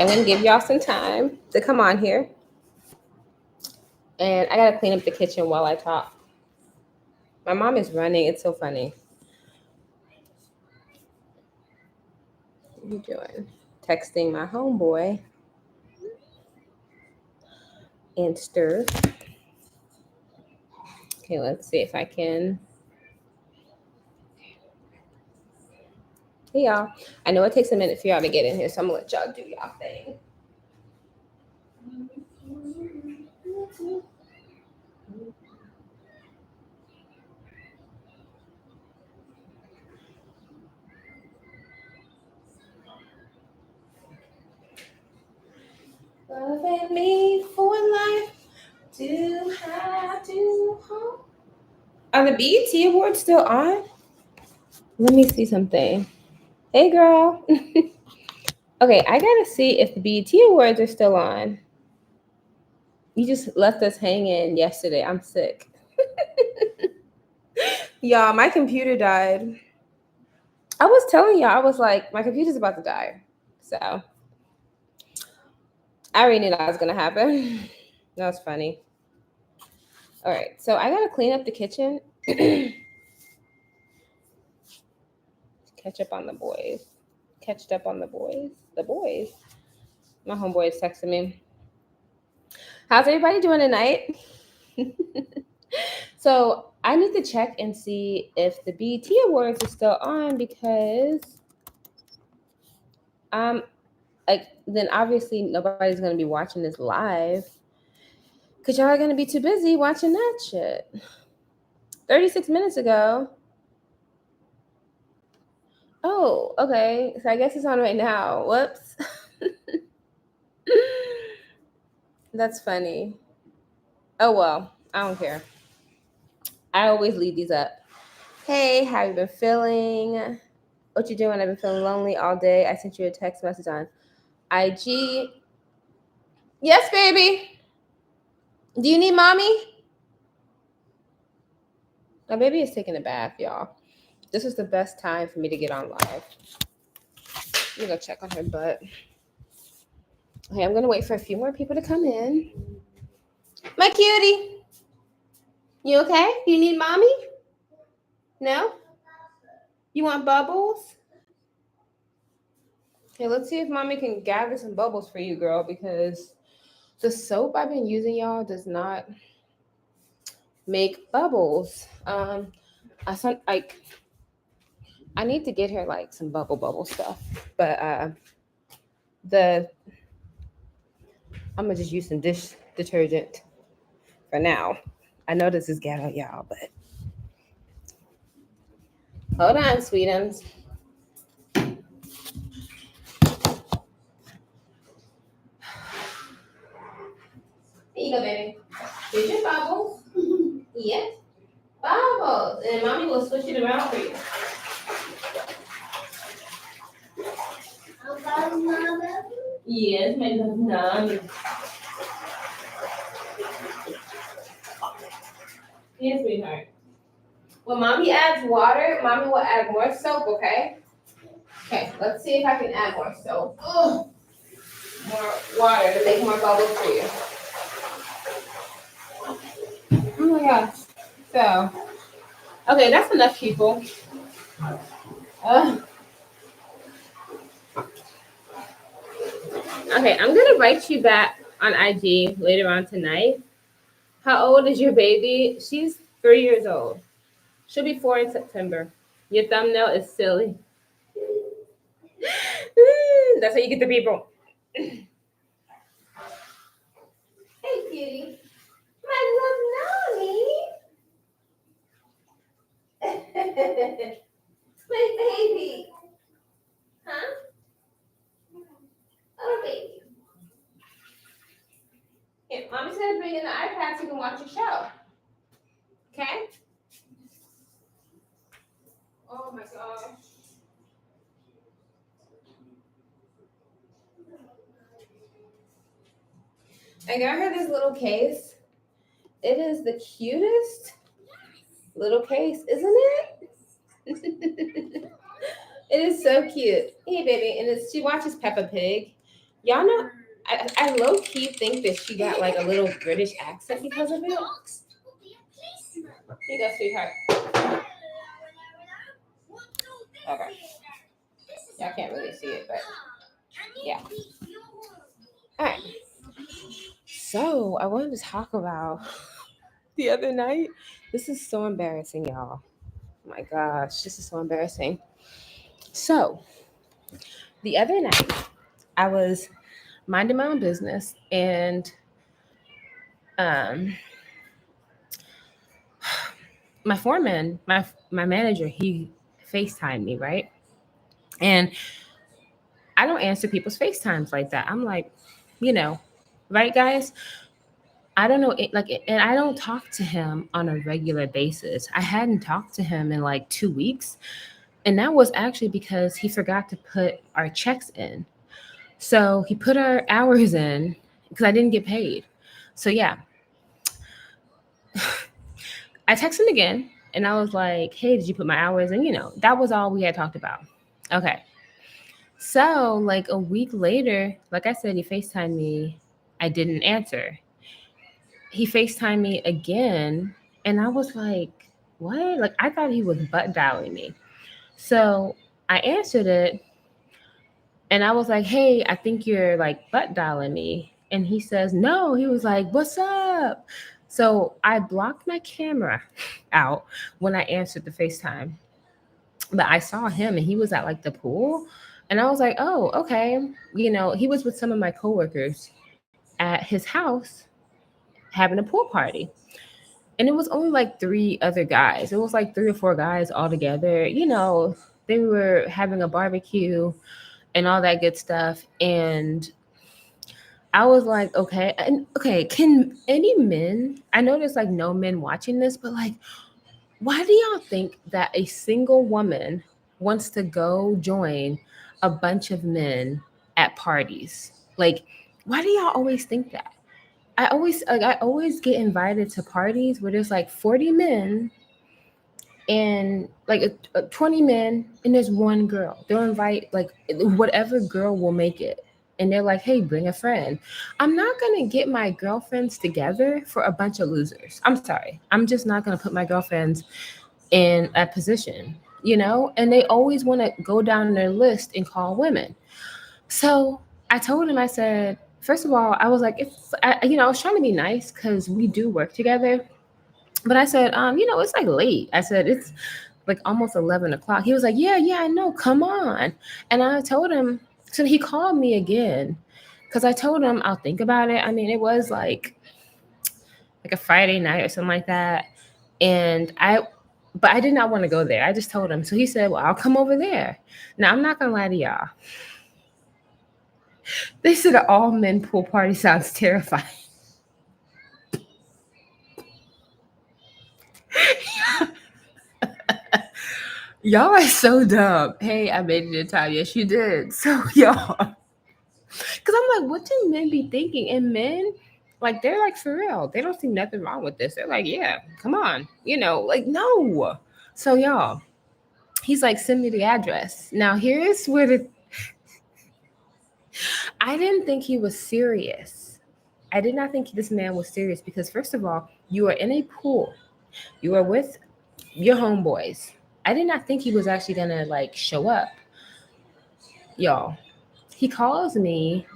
Okay, I'm gonna give y'all some time to come on here. And I gotta clean up the kitchen while I talk. My mom is running. It's so funny. What are you doing? Texting my homeboy. And stir. Okay, let's see if I can. Hey y'all. I know it takes a minute for y'all to get in here, so I'm gonna let y'all do y'all thing. Loving me for life. Do have to hope. Are the BET Awards still on? Let me see something. Hey girl. Okay, I gotta see if the BET Awards are still on. You just left us hanging yesterday. I'm sick. Y'all, my computer died. I was telling y'all, I was like, my computer's about to die. So I already knew that was gonna happen. That was funny. All right, so I gotta clean up the kitchen. Catch up on the boys. Catched up on the boys. The boys. My homeboy is texting me. How's everybody doing tonight? So I need to check and see if the BET Awards are still on because like then obviously nobody's gonna be watching this live because y'all are gonna be too busy watching that shit. 36 minutes ago. Oh, okay. So I guess it's on right now. Whoops. That's funny. Oh well, I don't care. I always leave these up. Hey, how you been feeling? What you doing? I've been feeling lonely all day. I sent you a text message on IG. Yes, baby. Do you need mommy? My baby is taking a bath, y'all. This is the best time for me to get on live. Let me go check on her butt. Okay, I'm gonna wait for a few more people to come in. My cutie. You okay? You need mommy? No? You want bubbles? Okay, let's see if mommy can gather some bubbles for you, girl, because the soap I've been using, y'all, does not make bubbles. I need to get her like some bubble stuff, but I'm gonna just use some dish detergent for now. I know this is ghetto, y'all, but hold on, sweetums. Here you go, baby. Here's your bubbles. Yes, bubbles, and mommy will switch it around for you. Yes, my love, mommy. Yes, sweetheart. When mommy adds water, mommy will add more soap, okay? Okay, let's see if I can add more soap. Ugh. More water to make more bubbles for you. Oh my gosh. So, okay, that's enough, people. Okay, I'm gonna write you back on IG later on tonight. How old is your baby? She's 3 years old. She'll be 4 in September. Your thumbnail is silly. That's how you get the people. Hey, cutie. My love, Noni. My baby. Huh? Oh, baby. Here, mommy's gonna bring in the iPad so you can watch your show. Okay? Oh my gosh. I got her this little case. It is the cutest little case, isn't it? It is so cute. Hey, baby. And she watches Peppa Pig. Y'all know, I low key think that she got like a little British accent because of it. Here you go, sweetheart. Okay. Y'all can't really see it, but yeah. All right. So I wanted to talk about the other night. This is so embarrassing, y'all. Oh my gosh, this is so embarrassing. So the other night, I was minding my own business, and um, my foreman, my manager, he FaceTimed me, right? And I don't answer people's FaceTimes like that. I'm like, you know, right, guys? I don't know, and I don't talk to him on a regular basis. I hadn't talked to him in like 2 weeks, and that was actually because he forgot to put our checks in. So he put our hours in because I didn't get paid. So yeah, I texted him again, and I was like, "Hey, did you put my hours in?" That was all we had talked about. Okay. So, like a week later, like I said, he FaceTimed me. I didn't answer. He FaceTimed me again, and I was like, what? Like, I thought he was butt dialing me. So I answered it, and I was like, hey, I think you're like butt dialing me. And he says, no. He was like, what's up? So I blocked my camera out when I answered the FaceTime. But I saw him, and he was at like the pool. And I was like, oh, okay. He was with some of my coworkers at his house having a pool party. And it was only like three other guys. It was like three or four guys all together. They were having a barbecue and all that good stuff. And I was like, okay, and okay, can any men? I know there's like no men watching this, but like, why do y'all think that a single woman wants to go join a bunch of men at parties? Like, why do y'all always think that? I always get invited to parties where there's like 40 men and like 20 men, and there's one girl. They'll invite like whatever girl will make it. And they're like, hey, bring a friend. I'm not going to get my girlfriends together for a bunch of losers. I'm sorry. I'm just not going to put my girlfriends in a position, And they always want to go down their list and call women. So I told him, I said, first of all, I was like, I was trying to be nice because we do work together. But I said, it's like late. I said, it's like almost 11 o'clock. He was like, yeah, I know. Come on. And I told him, so he called me again because I told him I'll think about it. I mean, it was like a Friday night or something like that. But I did not want to go there. I just told him. So he said, well, I'll come over there. Now, I'm not going to lie to y'all. They said an all men pool party sounds terrifying. Y'all are so dumb. Hey, I made it in time. Yes, you did. So, y'all. Because I'm like, what do men be thinking? And men, like, they're like, for real. They don't see nothing wrong with this. They're like, yeah, come on. Like, no. So, y'all, he's like, send me the address. Now, here's where I didn't think he was serious. I did not think this man was serious because, first of all, you are in a pool. You are with your homeboys. I did not think he was actually going to, like, show up. Y'all, he calls me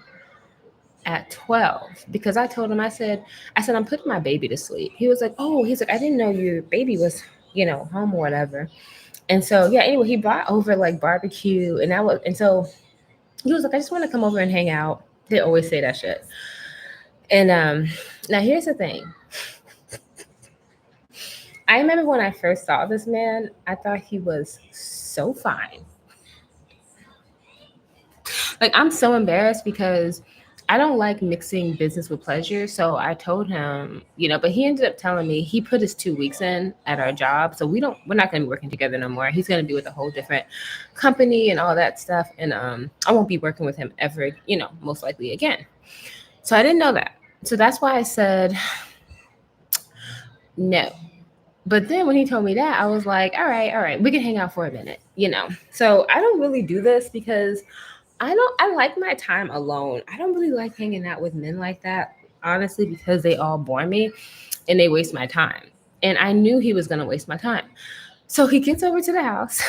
at 12 because I told him, I said, I'm putting my baby to sleep. He was like, oh, he's like, I didn't know your baby was, home or whatever. And so, yeah, anyway, he brought over like barbecue and so he was like, I just want to come over and hang out. They always say that shit. And now here's the thing. I remember when I first saw this man, I thought he was so fine. Like, I'm so embarrassed because I don't like mixing business with pleasure. So I told him, but he ended up telling me he put his 2 weeks in at our job. So we're not going to be working together no more. He's going to be with a whole different company and all that stuff. And I won't be working with him ever, most likely again. So I didn't know that. So that's why I said no. But then when he told me that, I was like, all right, we can hang out for a minute, So I don't really do this because I like my time alone. I don't really like hanging out with men like that, honestly, because they all bore me and they waste my time. And I knew he was gonna waste my time. So he gets over to the house.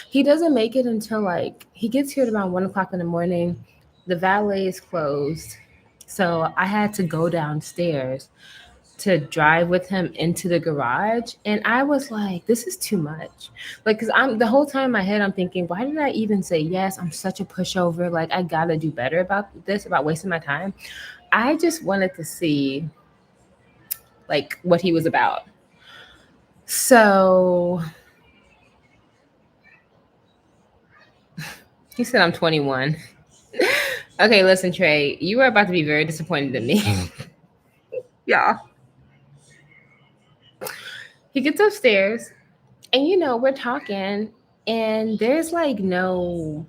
He doesn't make it until like he gets here at around 1 o'clock in the morning. The valet is closed. So I had to go downstairs to drive with him into the garage. And I was like, this is too much. Like, cause I'm the whole time in my head, I'm thinking, why did I even say yes? I'm such a pushover. Like, I gotta do better about this, about wasting my time. I just wanted to see like what he was about. So he said I'm 21. Okay, listen, Trey, you are about to be very disappointed in me. Yeah. He gets upstairs and we're talking and there's no,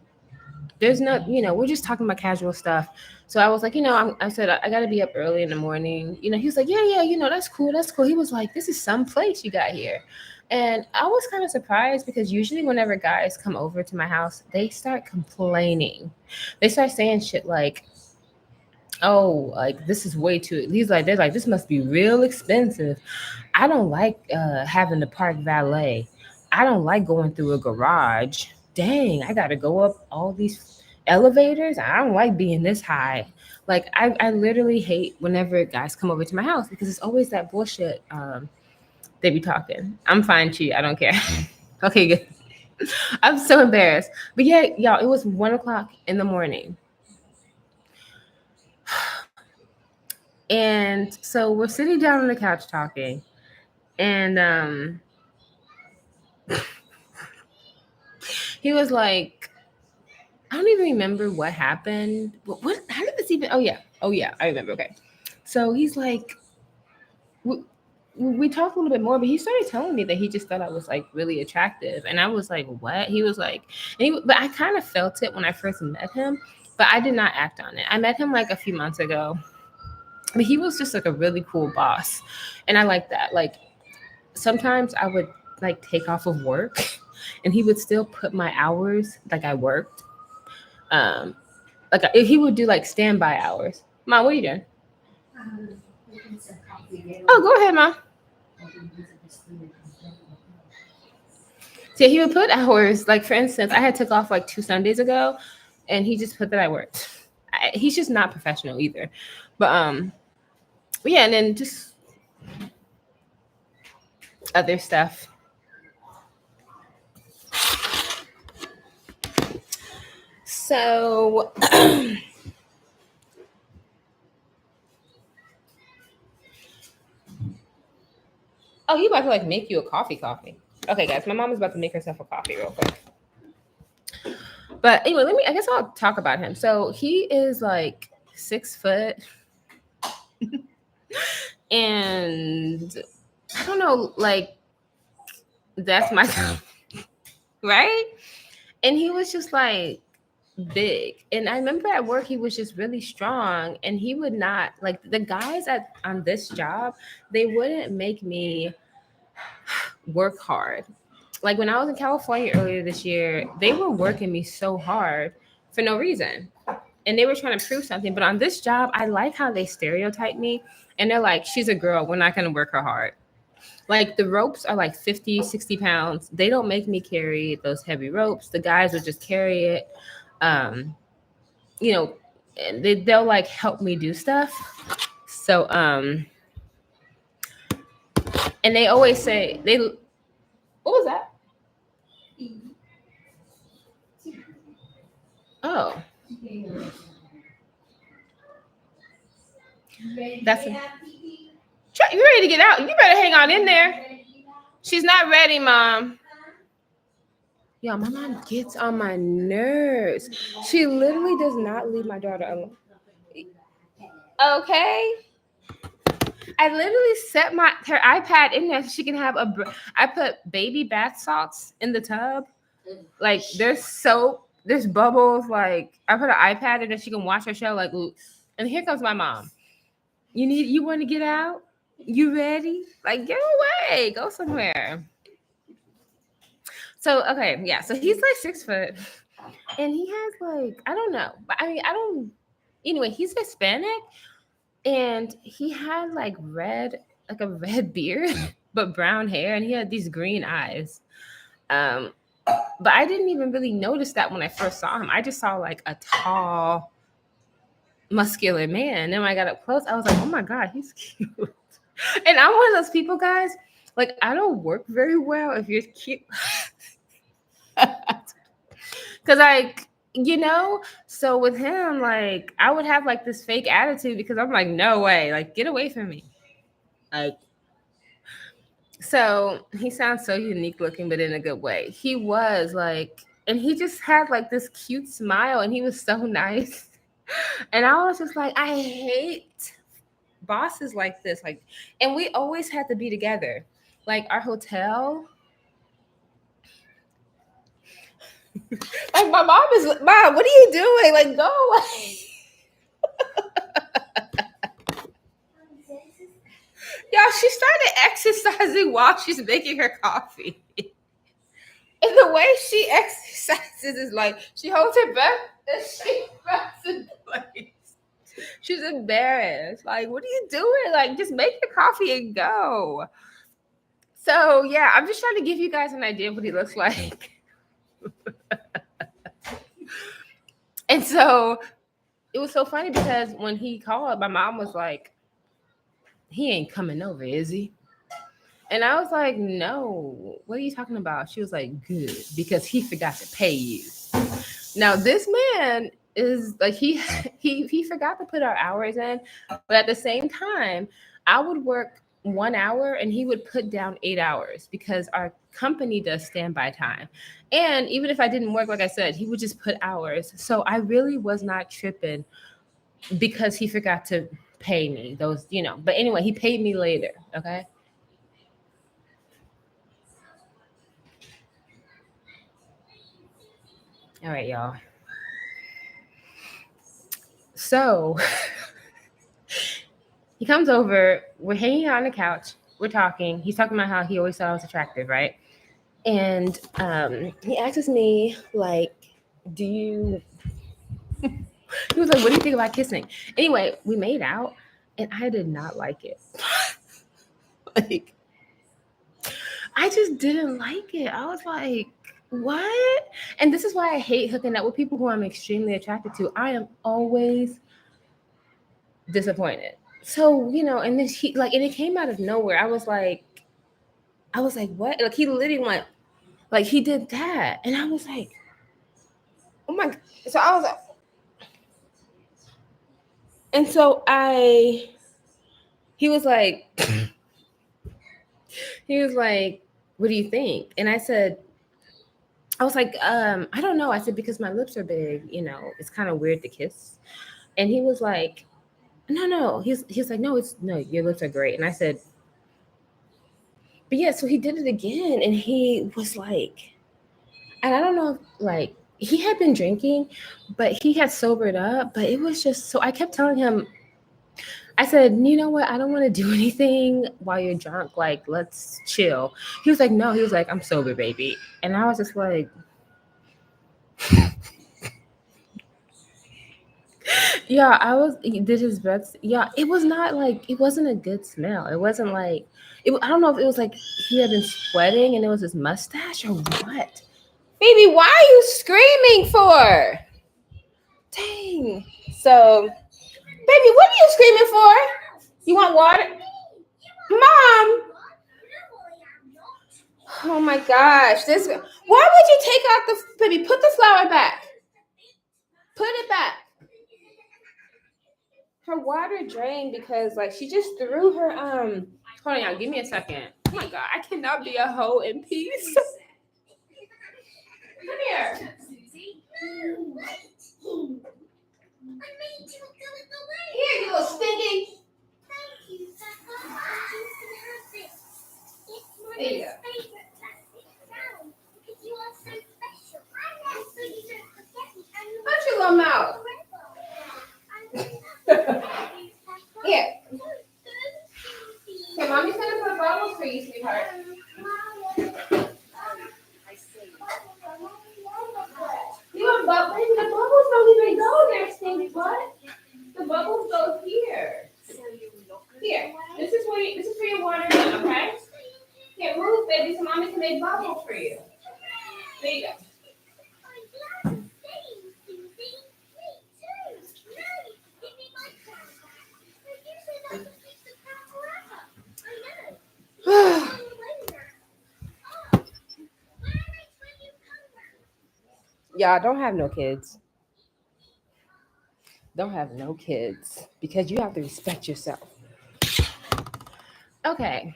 we're just talking about casual stuff. So I was like, I said, I got to be up early in the morning. He was like, yeah, that's cool. That's cool. He was like, this is some place you got here. And I was kind of surprised because usually whenever guys come over to my house, they start complaining. They start saying shit like, oh, like this is way too, they're like, this must be real expensive. I don't like having to park valet. I don't like going through a garage. Dang, I gotta go up all these elevators. I don't like being this high. Like I literally hate whenever guys come over to my house because it's always that bullshit. They be talking. I'm fine, Chi. I don't care. Okay, good. I'm so embarrassed. But yeah, y'all, it was 1 o'clock in the morning. And so we're sitting down on the couch talking. And he was like, I don't even remember what happened. What? How did this even? Oh yeah, I remember. Okay, so he's like, we talked a little bit more, but he started telling me that he just thought I was like really attractive, and I was like, what? He was like, but I kind of felt it when I first met him, but I did not act on it. I met him like a few months ago, but he was just like a really cool boss, and I like that. Like sometimes I would like take off of work, and he would still put my hours like I worked. Like if he would do like standby hours. Mom, what are you doing? Oh, go ahead, Mom. So he would put hours. Like for instance, I had took off like 2 Sundays ago, and he just put that I worked. He's just not professional either. But yeah, and then just other stuff. So oh, you about to like make you a coffee. Okay, guys, my mom is about to make herself a coffee real quick. But anyway, I guess I'll talk about him. So he is like 6 foot. And I don't know, like that's my right? And he was just like big. And I remember at work he was just really strong and he would not like the guys on this job, they wouldn't make me work hard. Like when I was in California earlier this year, they were working me so hard for no reason. And they were trying to prove something. But on this job, I like how they stereotype me. And they're like, she's a girl. We're not going to work her hard. Like the ropes are like 50, 60 pounds. They don't make me carry those heavy ropes. The guys would just carry it. Um, you know, they'll like help me do stuff. So, and they always say, what was that? Oh, that's you ready to get out? You better hang on in there. She's not ready, Mom. Yeah, my mom gets on my nerves. She literally does not leave my daughter alone. Okay. I literally set her iPad in there so she can have I put baby bath salts in the tub. Like there's soap, there's bubbles. Like I put an iPad in there so she can watch her show. Like, ooh. And here comes my mom. You want to get out? You ready? Like get away, go somewhere. So okay, yeah. So he's like 6 foot, And he has like, I don't know, but I mean, I don't. Anyway, he's Hispanic, and he had like a red beard, but brown hair, and he had these green eyes. But I didn't even really notice that when I first saw him. I just saw like a tall, muscular man. And when I got up close, I was like, oh my God, he's cute. And I'm one of those people, guys, like I don't work very well if you're cute. Cause like, so with him, like I would have like this fake attitude because I'm like, no way, like get away from me. Like, so he sounds so unique looking, but in a good way. He was like, and he just had like this cute smile and he was so nice. And I was just like, I hate bosses like this. Like, and we always had to be together. Like our hotel. Like my mom is, Mom, what are you doing? Like, go away. Y'all, she started exercising while she's making her coffee. And the way she exercises is like she holds her breath and she rests in place. She's embarrassed. Like, what are you doing? Like, just make your coffee and go. So yeah, I'm just trying to give you guys an idea of what he looks like. And so it was so funny because when he called, my mom was like, he ain't coming over, is he? And I was like, no, what are you talking about? She was like, good, because he forgot to pay you. Now this man is like, he forgot to put our hours in, but at the same time, I would work 1 hour and he would put down 8 hours because our company does standby time. And even if I didn't work, like I said, he would just put hours. So I really was not tripping because he forgot to pay me those, but anyway, he paid me later. Okay. All right, y'all. So he comes over, we're hanging out on the couch, we're talking. He's talking about how he always thought I was attractive, right? And he asks me, like, do you, he was like, what do you think about kissing? Anyway, we made out and I did not like it. Like, I just didn't like it. I was like, what? And this is why I hate hooking up with people who I'm extremely attracted to. I am always disappointed. So, and then he like, and it came out of nowhere. I was like, what? Like he literally went, like he did that. And I was like, oh my God. So I was like, and so he was like, what do you think? And I was like, I don't know. I said, because my lips are big, it's kind of weird to kiss. And he was like, no. He's like, no, your lips are great. And I said, but yeah, so he did it again. And he was like, and I don't know if like he had been drinking, but he had sobered up. But it was just so I kept telling him, I said, you know what? I don't want to do anything while you're drunk. Like, let's chill. He was like, no. He was like, I'm sober, baby. And I was just like, yeah, he did his breath. Yeah, it was not like, it wasn't a good smell. It wasn't like, I don't know if it was like he had been sweating and it was his mustache or what. Baby, why are you screaming for? Dang. So, baby, what are you screaming for? You want water? Mom. Oh my gosh. Why would you take out baby, put the flower back. Put it back. Her water drained because like she just threw her hold on, y'all, give me a second. Oh my God, I cannot be a hoe in peace. Come here. Here, you little stinky. There you go. Shut your little mouth. Here. Okay, mommy's gonna put bubbles for you, sweetheart. No, there's things. What? The bubbles go here. Here. This is where your water is, okay? Here, move, baby, so mommy can make bubbles for you. There you go. Y'all don't have no kids. Don't have no kids because you have to respect yourself. Okay.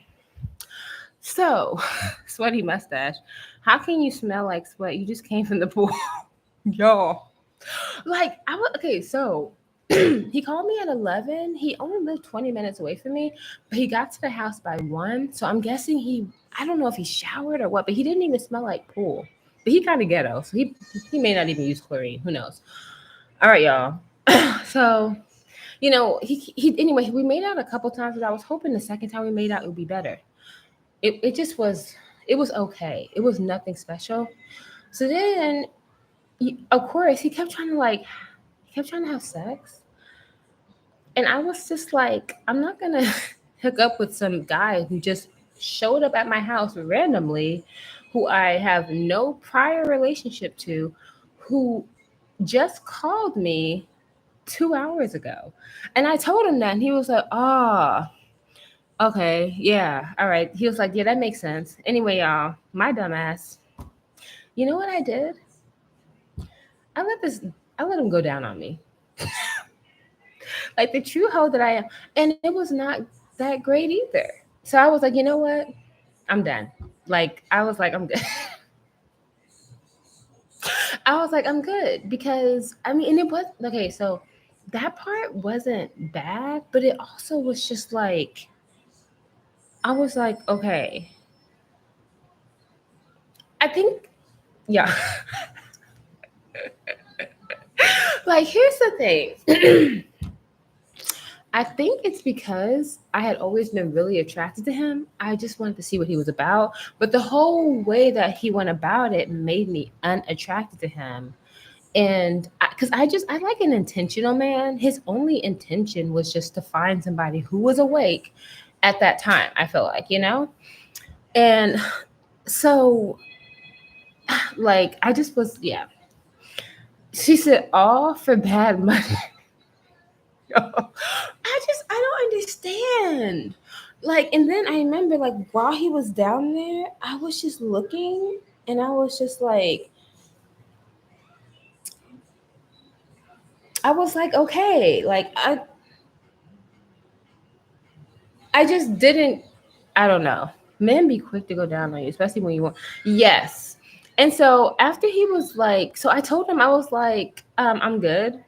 So, sweaty mustache. How can you smell like sweat? You just came from the pool. Y'all. Like, okay, so he called me at 11. He only lived 20 minutes away from me, but he got to the house by 1. So I'm guessing I don't know if he showered or what, but he didn't even smell like pool. But he kind of ghetto, so he may not even use chlorine. Who knows? All right, y'all. So, anyway, we made out a couple times, but I was hoping the second time we made out it would be better. It just was, it was okay. It was nothing special. So then, of course, he kept trying to have sex. And I was just like, I'm not going to hook up with some guy who just showed up at my house randomly, who I have no prior relationship to, who just called me 2 hours ago. And I told him that, and he was like, oh, okay, yeah, all right. He was like, yeah, that makes sense. Anyway, y'all, my dumbass, you know what I did? I let him go down on me. Like the true hoe that I am. And it was not that great either. So I was like, you know what? I'm done. Like, I was like, I'm good. I was like, I'm good. Because, I mean, and it was, okay, so that part wasn't bad, but it also was just like, I was like, okay. I think, yeah. Like, here's the thing. I think it's because I had always been really attracted to him. I just wanted to see what he was about. But the whole way that he went about it made me unattracted to him. And because I like an intentional man. His only intention was just to find somebody who was awake at that time, I feel like, And so, like, I just was, yeah. She said, all for bad money. I don't understand. Like, and then I remember, like, while he was down there, I was just looking and I was just like, okay, like, I just didn't, I don't know. Men be quick to go down on you, especially when you want, yes. And so after he was like, so I told him, I was like, I'm good.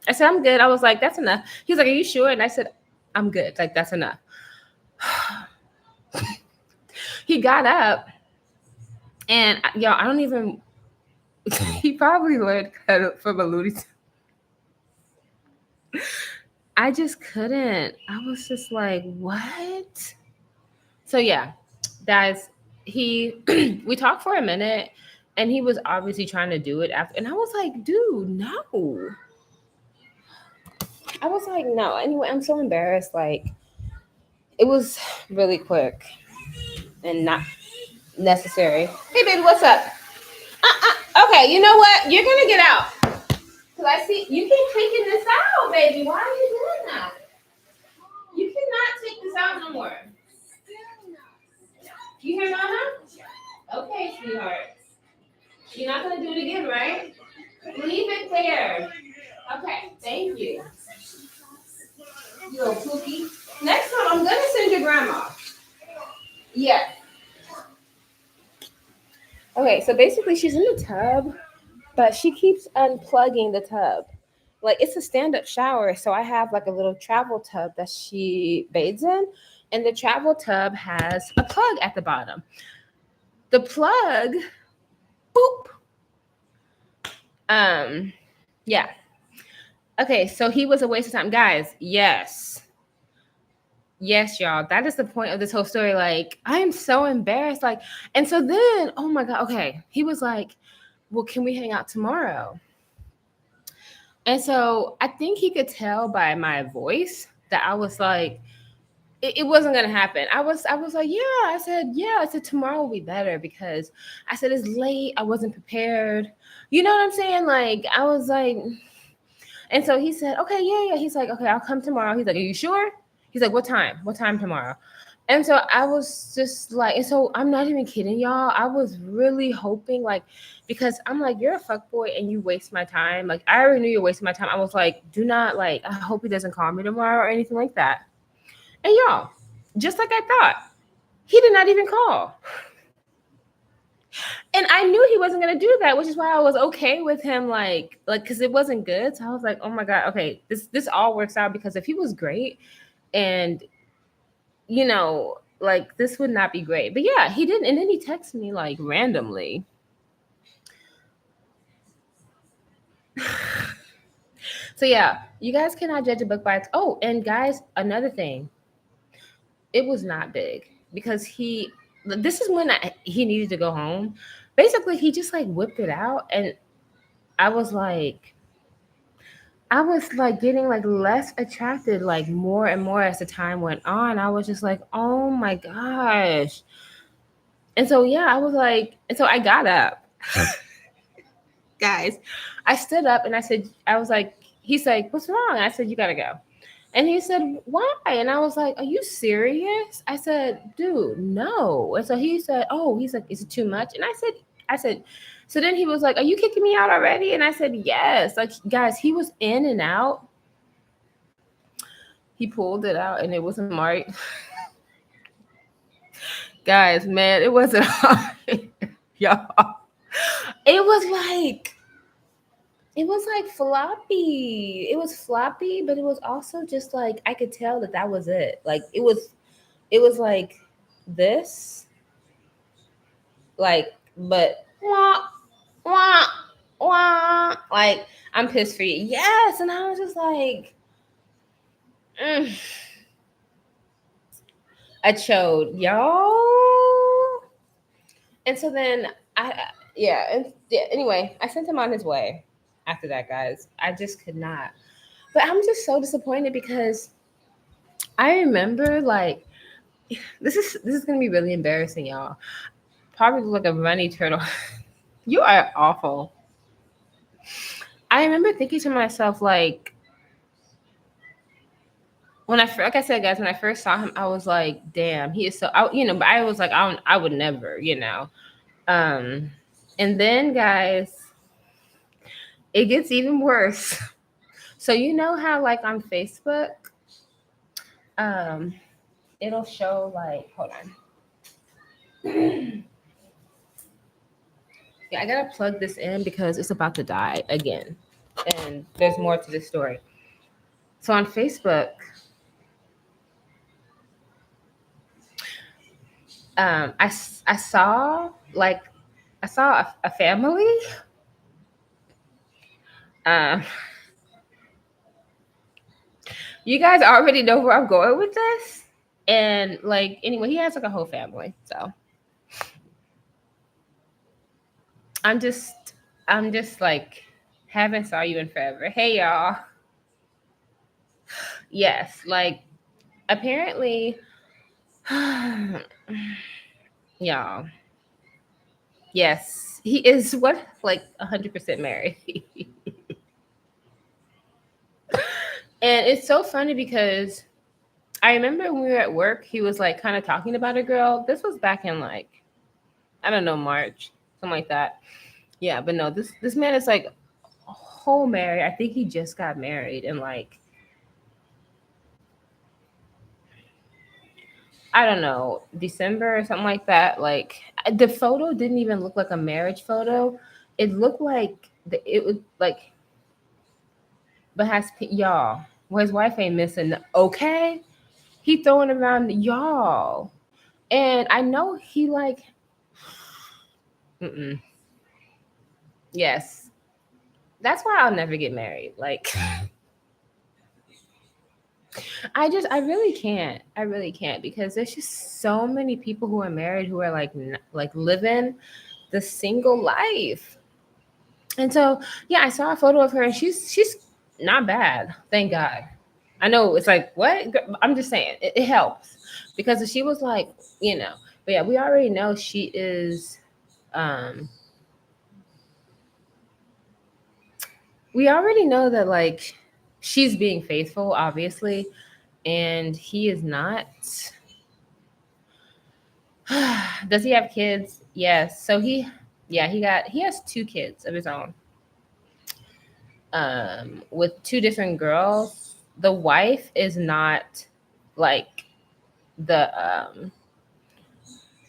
I said, I'm good. I was like, that's enough. He was like, are you sure? And I said, I'm good. Like, that's enough. He got up and y'all, I don't even, he probably learned from a Looney Tunes. I just couldn't. I was just like, what? So yeah, guys, we talked for a minute and he was obviously trying to do it after. And I was like, dude, no. I was like, no. Anyway, I'm so embarrassed. Like, it was really quick and not necessary. Hey, baby, what's up? Okay, you know what? You're going to get out. Because I see you keep taking this out, baby. Why are you doing that? You cannot take this out no more. You hear Nana? Okay, sweetheart. You're not going to do it again, right? Leave it there. Okay, thank you. You little pookie. Next time, I'm going to send your grandma. Yeah. Okay, so basically she's in the tub, but she keeps unplugging the tub. Like, it's a stand-up shower, so I have like a little travel tub that she bathes in, and the travel tub has a plug at the bottom. The plug, boop. Yeah. Okay, so he was a waste of time. Guys, yes. Yes, y'all. That is the point of this whole story. Like, I am so embarrassed. Like, and so then, oh my God, okay. He was like, well, can we hang out tomorrow? And so I think he could tell by my voice that I was like, it wasn't gonna happen. I was like, yeah. I said tomorrow will be better because I said it's late. I wasn't prepared. You know what I'm saying? Like I was like, and so he said, okay, yeah. He's like, okay, I'll come tomorrow. He's like, are you sure? He's like, what time? What time tomorrow? And so I was just like, and so I'm not even kidding y'all. I was really hoping like, because I'm like, you're a fuckboy and you waste my time. Like I already knew you're wasting my time. I was like, do not like, I hope he doesn't call me tomorrow or anything like that. And y'all, just like I thought, he did not even call. And I knew he wasn't gonna do that, which is why I was okay with him, like, because it wasn't good. So I was like, oh my god, okay, this all works out because if he was great, and like this would not be great. But yeah, he didn't, and then he texted me like randomly. So yeah, you guys cannot judge a book by its. Oh, and guys, another thing, it was not big because he. This is when he needed to go home. Basically, he just like whipped it out, and I was like, getting like less attracted, like more and more as the time went on. I was just like, oh my gosh. And so yeah, I was like, and so I got up. Guys, I stood up and I was like, he's like, what's wrong? I said, you gotta go. And he said, why? And I was like, are you serious? I said, dude, no. And so he said, oh, he's like, is it too much? And I said, so then he was like, are you kicking me out already? And I said, yes. Like, guys, he was in and out. He pulled it out and it wasn't right. Guys, man, it wasn't hard. Y'all. It was like floppy. It was floppy, but it was also just like I could tell that was it. Like it was like this, like, but wah, wah, wah, like I'm pissed for you. Yes, and I was just like, I chode, y'all. And so then anyway, I sent him on his way after that, guys. I just could not. But I'm just so disappointed because I remember like this is gonna be really embarrassing, y'all. Probably look like a runny turtle. You are awful. I remember thinking to myself, like like I said, guys, when I first saw him, I was like, damn, he is so but I was like, I would never, and then guys, it gets even worse. So you know how like on Facebook, it'll show like, hold on. Yeah, I gotta plug this in because it's about to die again. And there's more to this story. So on Facebook, I saw a family. Um, you guys already know where I'm going with this. And like anyway, he has like a whole family. So I'm just like haven't saw you in forever. Hey y'all. Yes, like apparently y'all. Yes, he is what like 100% married. And it's so funny because I remember when we were at work, he was like kind of talking about a girl. This was back in like, I don't know, March, something like that. Yeah, but no, this man is like whole married. I think he just got married and like, I don't know, December or something like that. Like the photo didn't even look like a marriage photo. It looked like it was like, but y'all, well, his wife ain't missing. Okay, he throwing around y'all, and I know he like, yes, that's why I'll never get married. Like, I really can't. I really can't because there's just so many people who are married who are like living the single life. And so, yeah, I saw a photo of her and she's not bad. Thank God. I know it's like what I'm just saying it helps because she was like, you know, but yeah, we already know she is. Um, we already know that like she's being faithful, obviously, and he is not. Does he have kids? Yes. So he has two kids of his own. With two different girls. The wife is not like the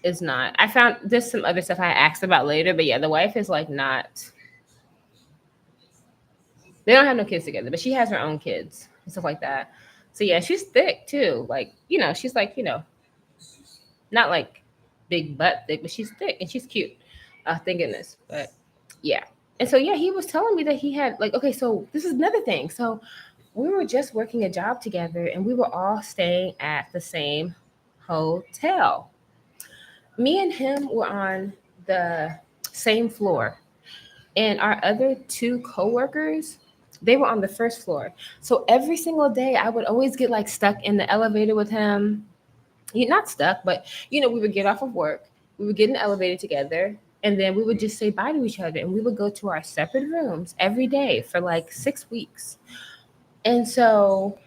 is not. I found there's some other stuff I asked about later, but yeah, the wife is like not. They don't have no kids together, but she has her own kids and stuff like that. So yeah, she's thick too. Like she's like not like big butt thick, but she's thick and she's cute. Thank goodness. But yeah, and so yeah, he was telling me that he had like okay, so this is another thing. So we were just working a job together, and we were all staying at the same hotel. Me and him were on the same floor, and our other two coworkers, they were on the first floor. So every single day I would always get like stuck in the elevator with him. Not stuck, but we would get off of work, we would get in the elevator together, and then we would just say bye to each other, and we would go to our separate rooms every day for like 6 weeks. And so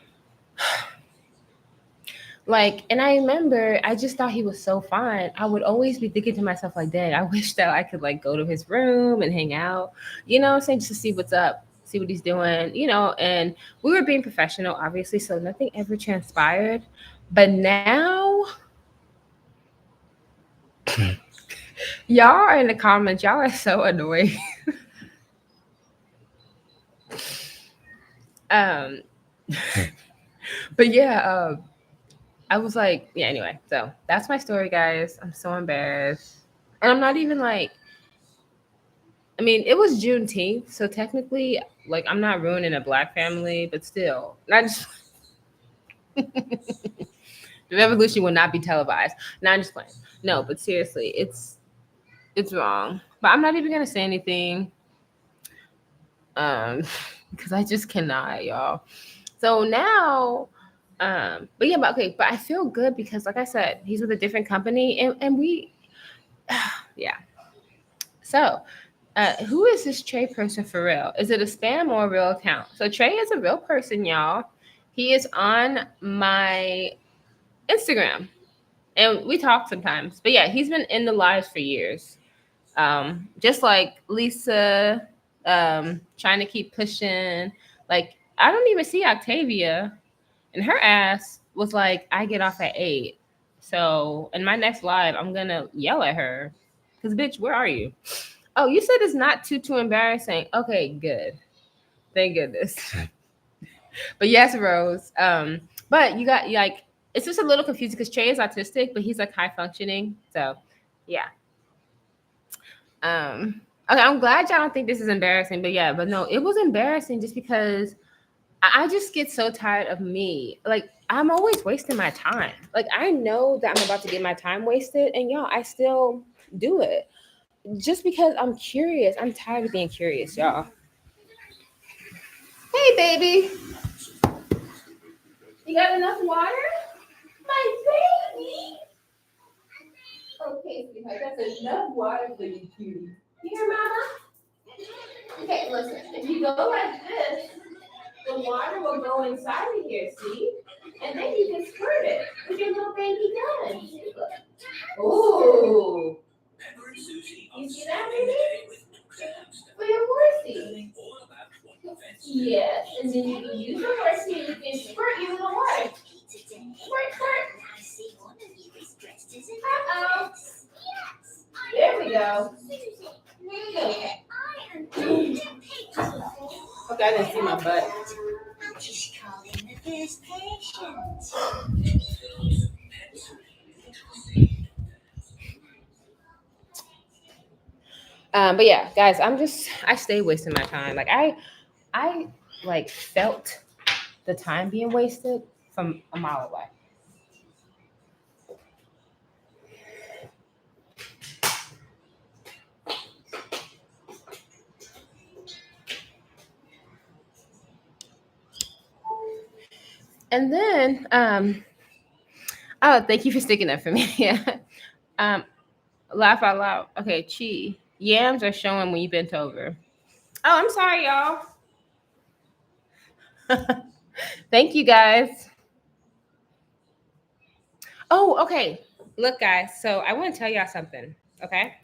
like, and I remember I just thought he was so fine. I would always be thinking to myself, like, dang, I wish that I could like go to his room and hang out, what I'm saying, just to see what's up, see what he's doing, and we were being professional, obviously, so nothing ever transpired. But now y'all are in the comments, y'all are so annoying. um but yeah, I was like, yeah, anyway, so that's my story, guys. I'm so embarrassed. And I'm not even like, I mean, it was Juneteenth, so technically, like, I'm not ruining a black family, but still, not just the revolution will not be televised. Not just playing. No, but seriously, it's wrong. But I'm not even gonna say anything, um, because I just cannot, y'all. So now, but yeah, but okay, but I feel good because, like I said, he's with a different company, and we, yeah. So who is this Trey person for real? Is it a spam or a real account? So Trey is a real person, y'all. He is on my Instagram, and we talk sometimes. But yeah, he's been in the lives for years. Just like Lisa, trying to keep pushing. Like, I don't even see Octavia, and her ass was like, I get off at 8. So in my next live, I'm gonna yell at her. Cause bitch, where are you? Oh, you said it's not too embarrassing. Okay, good. Thank goodness. But yes, Rose. But you got like it's just a little confusing because Trey is autistic, but he's like high functioning. So yeah. Okay, I'm glad y'all don't think this is embarrassing, but yeah, but no, it was embarrassing just because I just get so tired of me. Like, I'm always wasting my time. Like, I know that I'm about to get my time wasted, and y'all, I still do it just because I'm curious. I'm tired of being curious, y'all. Hey, baby. You got enough water? My baby. Okay, sweetheart, that's enough water for you, cutie. Here, mama. Okay, listen. If you go like this, the water will go inside of here, see? And then you can squirt it with your little baby gun. Ooh. You see that, baby? For your horsey. Yes, and then you can use your horsey and you can squirt your little water. Squirt, squirt. Uh-oh. There we go. Okay. Okay, I didn't see my butt. But yeah, guys, I stay wasting my time. Like I like felt the time being wasted from a mile away. And then, oh, thank you for sticking up for me. Yeah. Laugh out loud. Okay, Chi. Yams are showing when you bent over. Oh, I'm sorry, y'all. Thank you, guys. Oh, okay. Look, guys. So I want to tell y'all something. Okay.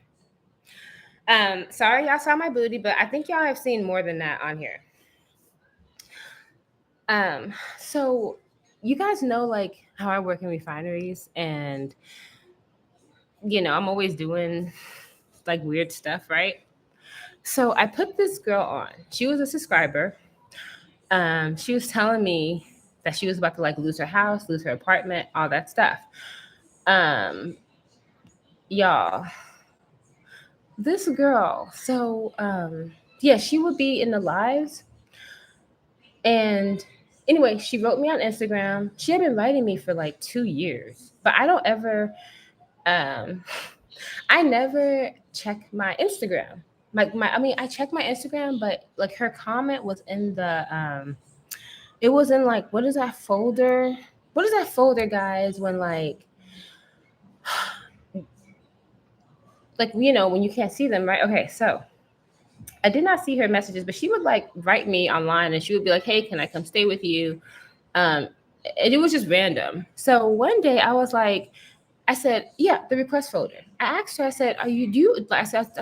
Sorry y'all saw my booty, but I think y'all have seen more than that on here. So you guys know like how I work in refineries, and I'm always doing like weird stuff, right? So I put this girl on. She was a subscriber. She was telling me that she was about to like lose her house, lose her apartment, all that stuff. Um, y'all, this girl. So yeah, she would be in the lives. And anyway, she wrote me on Instagram. She had been writing me for like 2 years, but I don't ever, um, I never check my Instagram. I mean, I check my Instagram, but like her comment was in it was in like, what is that folder? What is that folder, guys? When like, when you can't see them, right? Okay, so I did not see her messages, but she would like write me online and she would be like, hey, can I come stay with you? And it was just random. So one day I was like, I said, yeah, the request folder. I asked her, I said, I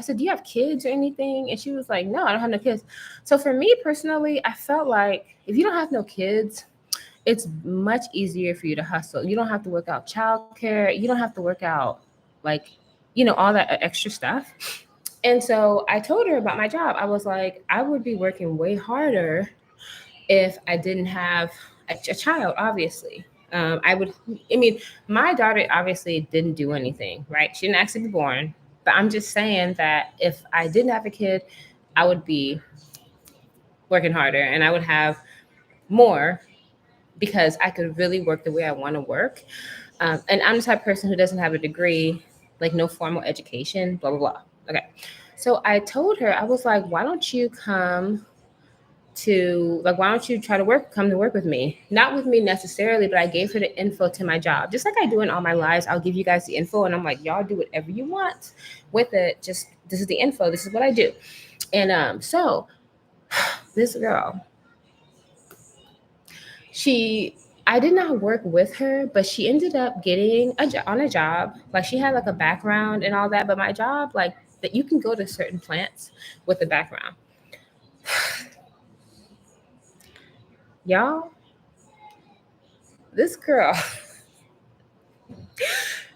said, do you have kids or anything? And she was like, no, I don't have no kids. So for me personally, I felt like if you don't have no kids, it's much easier for you to hustle. You don't have to work out childcare. You don't have to work out like, all that extra stuff. And so I told her about my job. I was like, I would be working way harder if I didn't have a child, obviously. I mean, my daughter obviously didn't do anything, right? She didn't actually be born. But I'm just saying that if I didn't have a kid, I would be working harder and I would have more because I could really work the way I want to work. And I'm the type of person who doesn't have a degree, like no formal education, blah, blah, blah. Okay. So I told her, I was like, why don't you why don't you try to come to work with me? Not with me necessarily, but I gave her the info to my job. Just like I do in all my lives, I'll give you guys the info and I'm like, y'all do whatever you want with it. Just this is the info. This is what I do. And so this girl, I did not work with her, but she ended up getting on a job. Like she had like a background and all that, but my job, like that you can go to certain plants with a background. Y'all, this girl,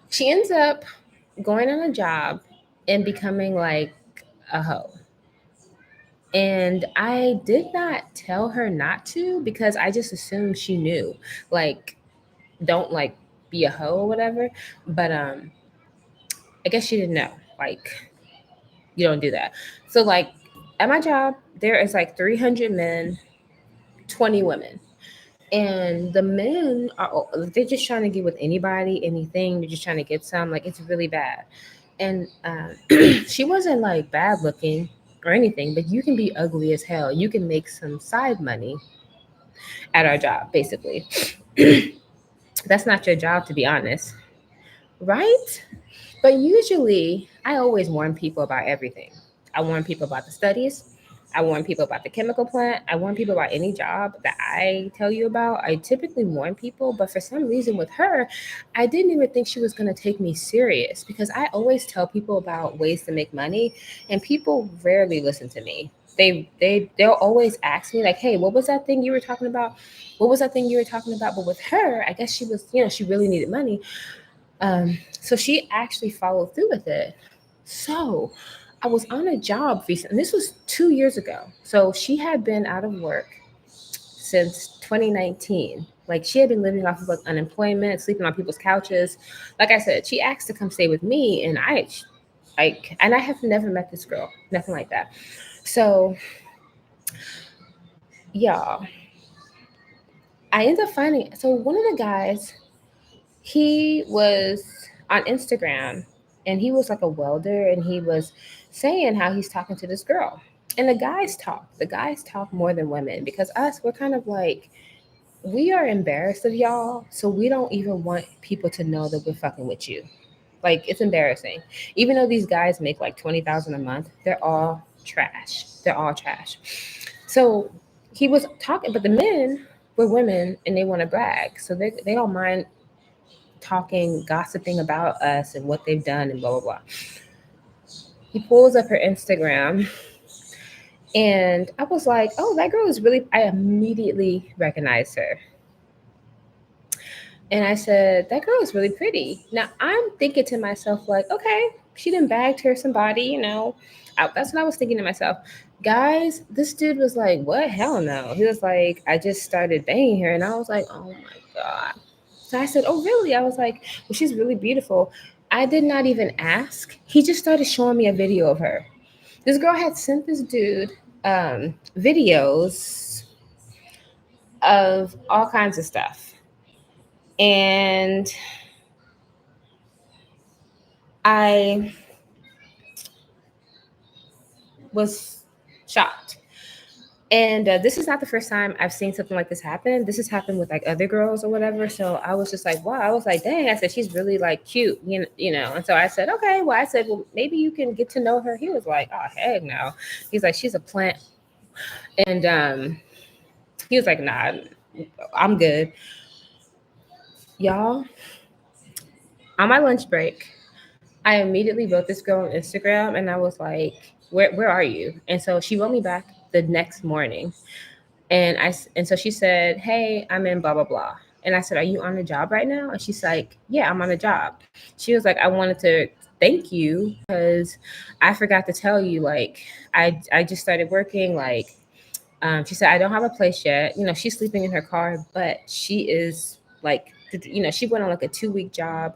she ends up going on a job and becoming like a hoe. And I did not tell her not to because I just assumed she knew. Like, don't like be a hoe or whatever. But I guess she didn't know. Like, you don't do that. So like at my job, there is like 300 men, 20 women. And the men they're just trying to get with anybody, anything. They're just trying to get some. Like it's really bad. And she wasn't like bad looking or anything, but you can be ugly as hell. You can make some side money at our job, basically. That's not your job, to be honest, right? But usually, I always warn people about everything. I warn people about the studies. I warn people about the chemical plant. I warn people about any job that I tell you about. I typically warn people, but for some reason with her, I didn't even think she was going to take me serious because I always tell people about ways to make money, and people rarely listen to me. They'll always ask me like, "Hey, what was that thing you were talking about? What was that thing you were talking about?" But with her, I guess she was, she really needed money. So she actually followed through with it. So I was on a job recently. This was 2 years ago. So she had been out of work since 2019. Like she had been living off of like unemployment, sleeping on people's couches. Like I said, she asked to come stay with me, and I have never met this girl, nothing like that. So yeah, I ended up finding. So one of the guys, he was on Instagram and he was like a welder and he was saying how he's talking to this girl. And the guys talk more than women because us, we're kind of like we are embarrassed of y'all, so we don't even want people to know that we're fucking with you. Like, it's embarrassing. Even though these guys make like 20,000 a month, they're all trash. They're all trash. So he was talking, but the men were women and they want to brag, so they don't mind talking, gossiping about us and what they've done and blah blah blah. He pulls up her Instagram, and I was like, "Oh, that girl is really." I immediately recognized her. And I said, that girl is really pretty. Now I'm thinking to myself, like, okay, she done bagged her somebody, you know. That's what I was thinking to myself. Guys, this dude was like, what? Hell no. He was like, I just started banging her. And I was like, oh my God. So I said, oh, really? I was like, well, she's really beautiful. I did not even ask. He just started showing me a video of her. This girl had sent this dude videos of all kinds of stuff. And I was shocked. And this is not the first time I've seen something like this happen. This has happened with like other girls or whatever. So I was just like, wow. I was like, dang. I said, she's really like cute, you know. And so I said, okay. Well, I said, well, maybe you can get to know her. He was like, oh, heck no. He's like, she's a plant. And he was like, nah, I'm good. Y'all, on my lunch break, I immediately wrote this girl on Instagram and I was like, where are you? And so she wrote me back the next morning. And so she said, hey, I'm in blah, blah, blah. And I said, are you on a job right now? And she's like, yeah, I'm on a job. She was like, I wanted to thank you because I forgot to tell you, like, I just started working. Like, she said, I don't have a place yet. You know, she's sleeping in her car, but she is like, you know, she went on like a 2-week job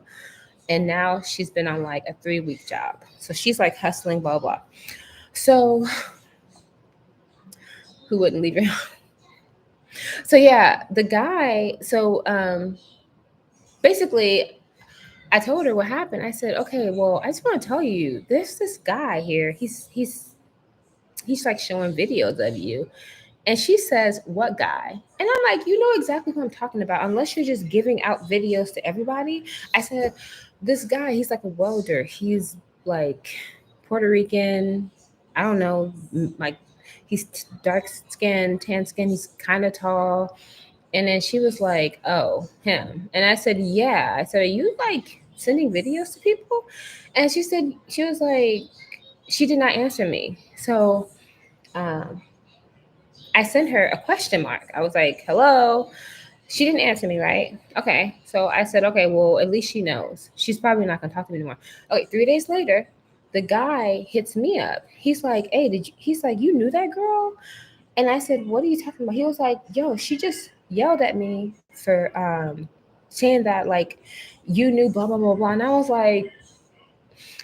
and now she's been on like a 3-week job. So she's like hustling, blah, blah. So who wouldn't leave her? So yeah, the guy, so basically I told her what happened. I said, okay, well, I just want to tell you, there's this guy here. He's like showing videos of you. And she says, what guy? And I'm like, you know exactly who I'm talking about, unless you're just giving out videos to everybody. I said, this guy, he's like a welder. He's like Puerto Rican. I don't know, like he's dark skin, tan skin. He's kind of tall. And then she was like, oh, him. And I said, yeah. I said, are you like sending videos to people? And she said, she was like, she did not answer me. So um, I sent her a question mark. I was like, hello. She didn't answer me, right? Okay. So I said, okay, well, at least she knows. She's probably not going to talk to me anymore. Okay. 3 days later, the guy hits me up. He's like, hey, he's like, you knew that girl? And I said, what are you talking about? He was like, yo, she just yelled at me for saying that, like, you knew blah, blah, blah, blah. And I was like,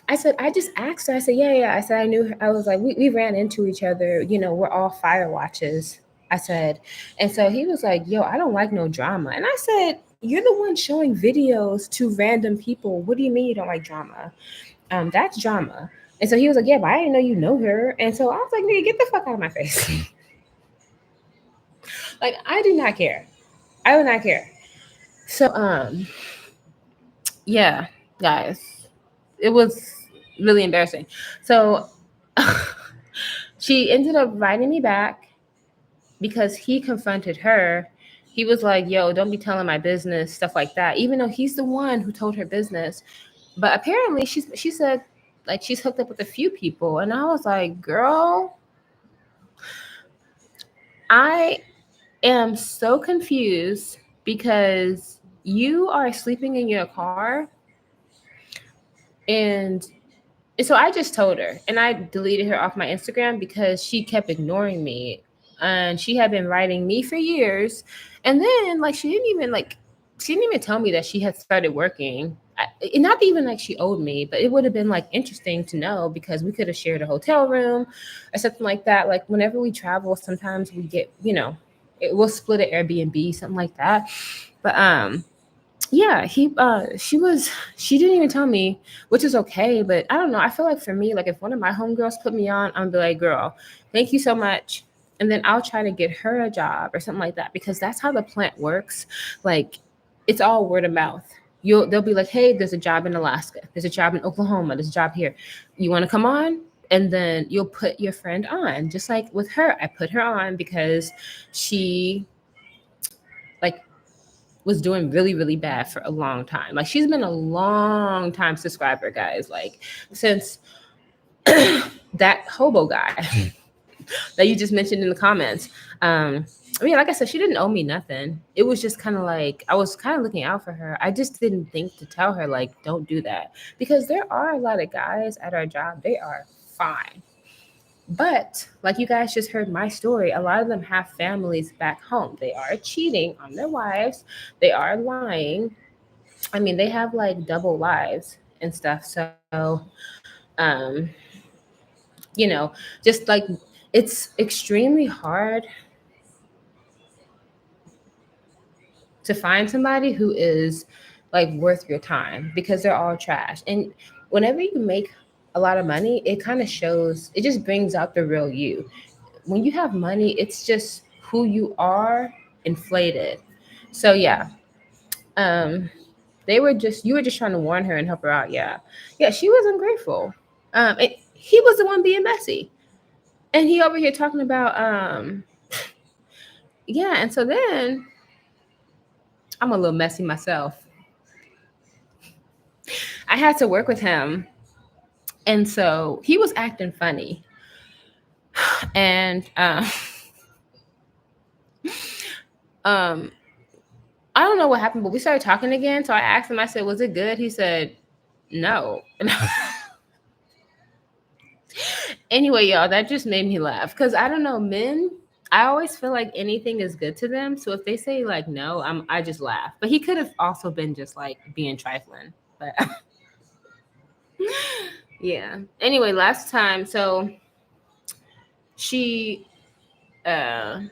I said, I just asked her. I said, yeah, yeah. I said, I knew her. I was like, we ran into each other. You know, we're all fire watches. I said, and so he was like, yo, I don't like no drama. And I said, you're the one showing videos to random people. What do you mean you don't like drama? That's drama. And so he was like, yeah, but I didn't know you know her. And so I was like, nigga, get the fuck out of my face. Like, I do not care. I would not care. So, yeah, guys, it was really embarrassing. So she ended up writing me back because he confronted her. He was like, yo, don't be telling my business, stuff like that, even though he's the one who told her business. But apparently she said, like, she's hooked up with a few people. And I was like, girl, I am so confused because you are sleeping in your car. And so I just told her, and I deleted her off my Instagram because she kept ignoring me. And she had been writing me for years. And then, like, she didn't even tell me that she had started working. Not even like she owed me, but it would have been like interesting to know because we could have shared a hotel room or something like that. Like, whenever we travel, sometimes we get, you know, we'll split an Airbnb, something like that. But yeah, she didn't even tell me, which is okay. But I don't know. I feel like for me, like, if one of my homegirls put me on, I'm gonna be like, girl, thank you so much. and then I'll try to get her a job or something like that, because that's how the plant works. Like, it's all word of mouth. They'll be like, hey, there's a job in Alaska, there's a job in Oklahoma, there's a job here, you want to come on? And then you'll put your friend on. Just like with her, I put her on because she like was doing really, really bad for a long time. Like, she's been a long time subscriber, guys, like since that hobo guy that you just mentioned in the comments. I mean, like I said, she didn't owe me nothing. It was just kind of like I was kind of looking out for her. I just didn't think to tell her, like, don't do that, because there are a lot of guys at our job. They are fine. But like you guys just heard my story, a lot of them have families back home. They are cheating on their wives. They are lying. I mean, they have like double lives and stuff. So, um, just like it's extremely hard to find somebody who is like worth your time, because they're all trash. And whenever you make a lot of money, it kind of shows, it just brings out the real you. When you have money, it's just who you are inflated. So yeah, um, you were just trying to warn her and help her out. Yeah, yeah, she was ungrateful. He was the one being messy, and he over here talking about yeah. And so then I'm a little messy myself. I had to work with him, and so he was acting funny, and um, I don't know what happened, but we started talking again. So I asked him. I said, "Was it good?" He said, "No." Anyway, y'all, that just made me laugh, because I don't know, men. I always feel like anything is good to them. So if they say like no, I just laugh. But he could have also been just like being trifling. But yeah. Anyway, last time, so she uh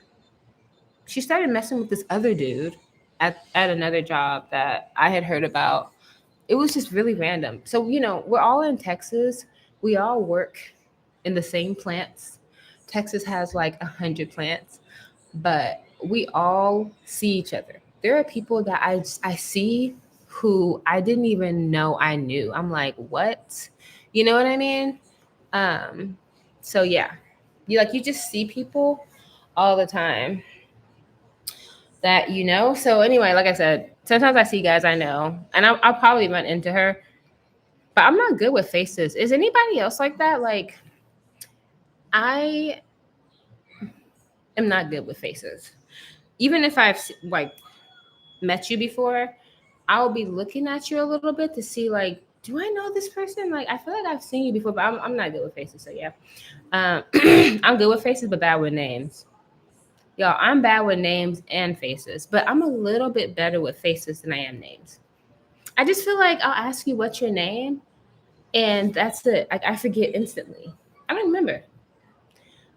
she started messing with this other dude at another job that I had heard about. It was just really random. So, we're all in Texas. We all work in the same plants. Texas has like 100 plants, but we all see each other. There are people that I see who I didn't even know I knew. I'm like, what? You know what I mean? Um, so yeah, you just see people all the time that you know. So anyway, like I said, sometimes I see guys I know, and I'll probably run into her, but I'm not good with faces. Is anybody else like that? Like, I am not good with faces. Even if I've like met you before, I'll be looking at you a little bit to see like, do I know this person? Like, I feel like I've seen you before, but I'm not good with faces. So yeah, I'm good with faces, but bad with names. Y'all, I'm bad with names and faces, but I'm a little bit better with faces than I am names. I just feel like I'll ask you what's your name, and that's it. I forget instantly. I don't remember.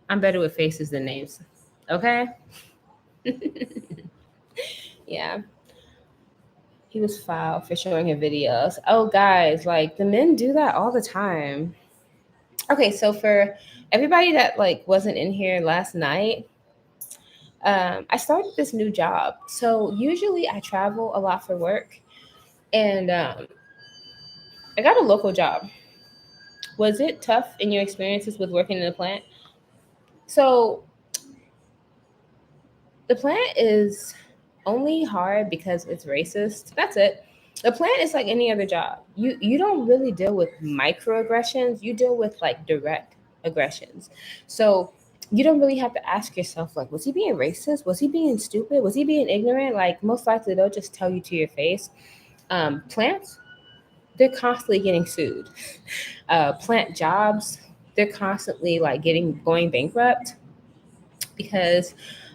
I'm better with faces than names. Okay? Yeah. He was foul for showing her videos. Oh, guys, like the men do that all the time. Okay, so for everybody that like wasn't in here last night, I started this new job. So usually I travel a lot for work, and I got a local job. Was it tough in your experiences with working in a plant? So the plant is only hard because it's racist. That's it. The plant is like any other job. You don't really deal with microaggressions. You deal with like direct aggressions. So you don't really have to ask yourself like, was he being racist? Was he being stupid? Was he being ignorant? Like most likely they'll just tell you to your face. Plants, they're constantly getting sued. Plant jobs, they're constantly like going bankrupt because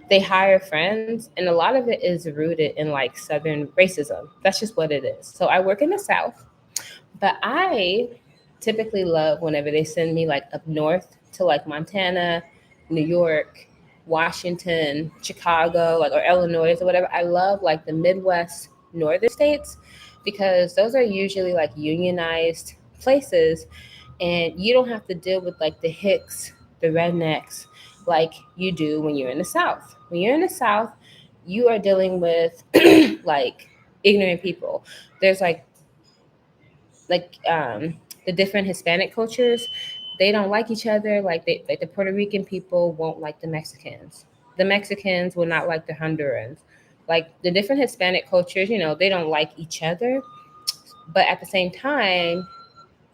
they hire friends, and a lot of it is rooted in like southern racism. That's just what it is. So I work in the south, but I typically love whenever they send me like up north to like Montana, New York, Washington, Chicago, like or Illinois or whatever. I love like the Midwest northern states, because those are usually like unionized places, and you don't have to deal with like the hicks, the rednecks, like you do when you're in the South. When you're in the South, you are dealing with like ignorant people. There's like the different Hispanic cultures, they don't like each other. Like the Puerto Rican people won't like the Mexicans. The Mexicans will not like the Hondurans. Like the different Hispanic cultures, they don't like each other, but at the same time,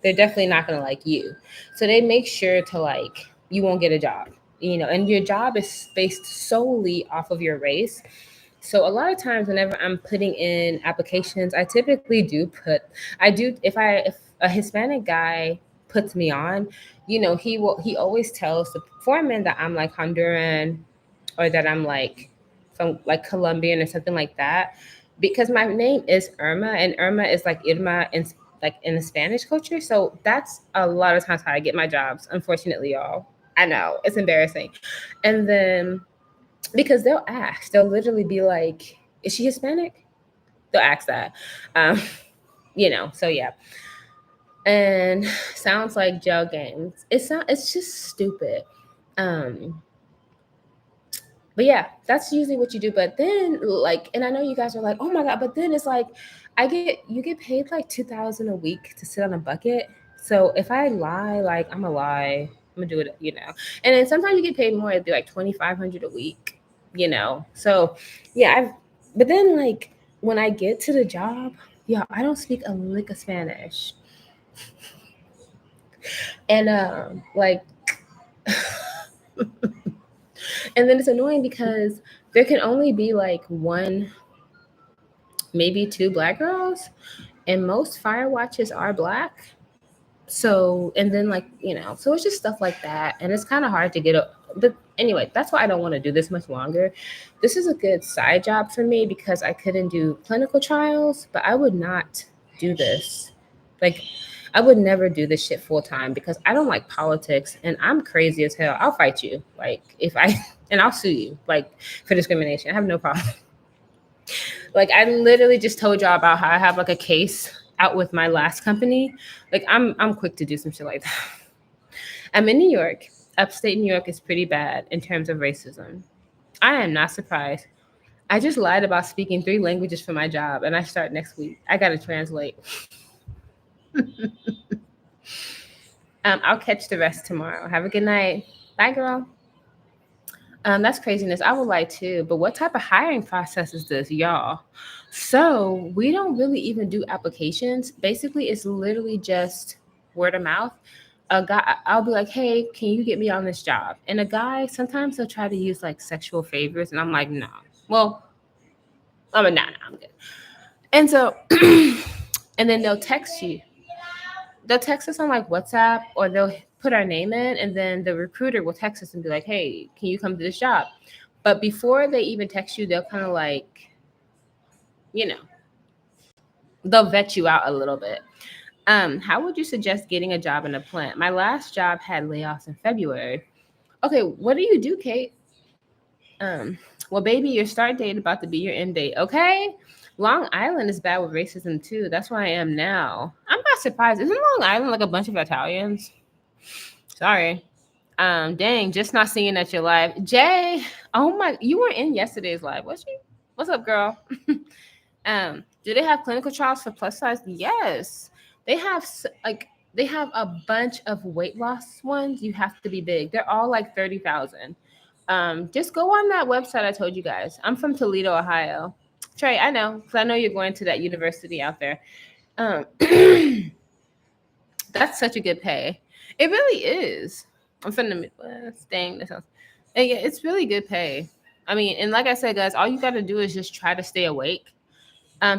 they're definitely not going to like you. So they make sure to like you won't get a job, and your job is based solely off of your race. So a lot of times whenever I'm putting in applications, I typically do if a Hispanic guy puts me on, he always tells the foreman that I'm like Honduran or that I'm like from like Colombian or something like that, because my name is Irma, and Irma is like Irma in like in the Spanish culture. So that's a lot of times how I get my jobs. Unfortunately, y'all, I know it's embarrassing, and then because they'll literally be like, "Is she Hispanic?" They'll ask that, um, So yeah, and sounds like jail games. It's just stupid. Um, But yeah, that's usually what you do. But then like, and I know you guys are like, oh my God, but then it's like you get paid like 2,000 a week to sit on a bucket. So if I lie, like I'm gonna lie. I'm gonna do it. And then sometimes you get paid more, it'd be like 2,500 a week. So yeah, but then like when I get to the job, yeah, I don't speak a lick of Spanish. And like and then it's annoying because there can only be like one, maybe two black girls, and most fire watches are black. So, and then like, so it's just stuff like that. And it's kind of hard to but anyway, that's why I don't want to do this much longer. This is a good side job for me because I couldn't do clinical trials, but I would not do this. Like, I would never do this shit full time because I don't like politics and I'm crazy as hell. I'll fight you. Like, and I'll sue you, like, for discrimination. I have no problem. Like I literally just told y'all about how I have like a case out with my last company. Like I'm quick to do some shit like that. I'm in New York. Upstate New York is pretty bad in terms of racism. I am not surprised. I just lied about speaking 3 languages for my job and I start next week. I gotta translate. I'll catch the rest tomorrow. Have a good night. Bye, girl. That's craziness. I would like to, but what type of hiring process is this, y'all? So we don't really even do applications. Basically, it's literally just word of mouth. A guy, I'll be like, "Hey, can you get me on this job?" And a guy, sometimes he'll try to use like sexual favors, and I'm like, "No." Well, I'm a nah, I'm good. And so, and then they'll text you. They'll text us on like WhatsApp, or they'll put our name in, and then the recruiter will text us and be like, "Hey, can you come to this job?" But before they even text you, they'll kind of like, you know, they'll vet you out a little bit. How would you suggest getting a job in a plant? My last job had layoffs in February. Okay, what do you do, Kate? Well, baby, your start date about to be your end date. Okay. Long Island is bad with racism too. That's where I am now. I'm not surprised. Isn't Long Island like a bunch of Italians? Sorry. Dang, just not seeing that you're live. Jay, oh my, you were in yesterday's live, was you? What's up, girl? Do they have clinical trials for plus size? Yes. They have like they have a bunch of weight loss ones. You have to be big. They're all like 30,000. Just go on that website I told you guys. I'm from Toledo, Ohio. Trey, I know, because I know you're going to that university out there. Um, that's such a good pay. It really is. I'm from the Midwest. Dang, that sounds. And yeah, it's really good pay. I mean, and like I said, guys, all you got to do is just try to stay awake.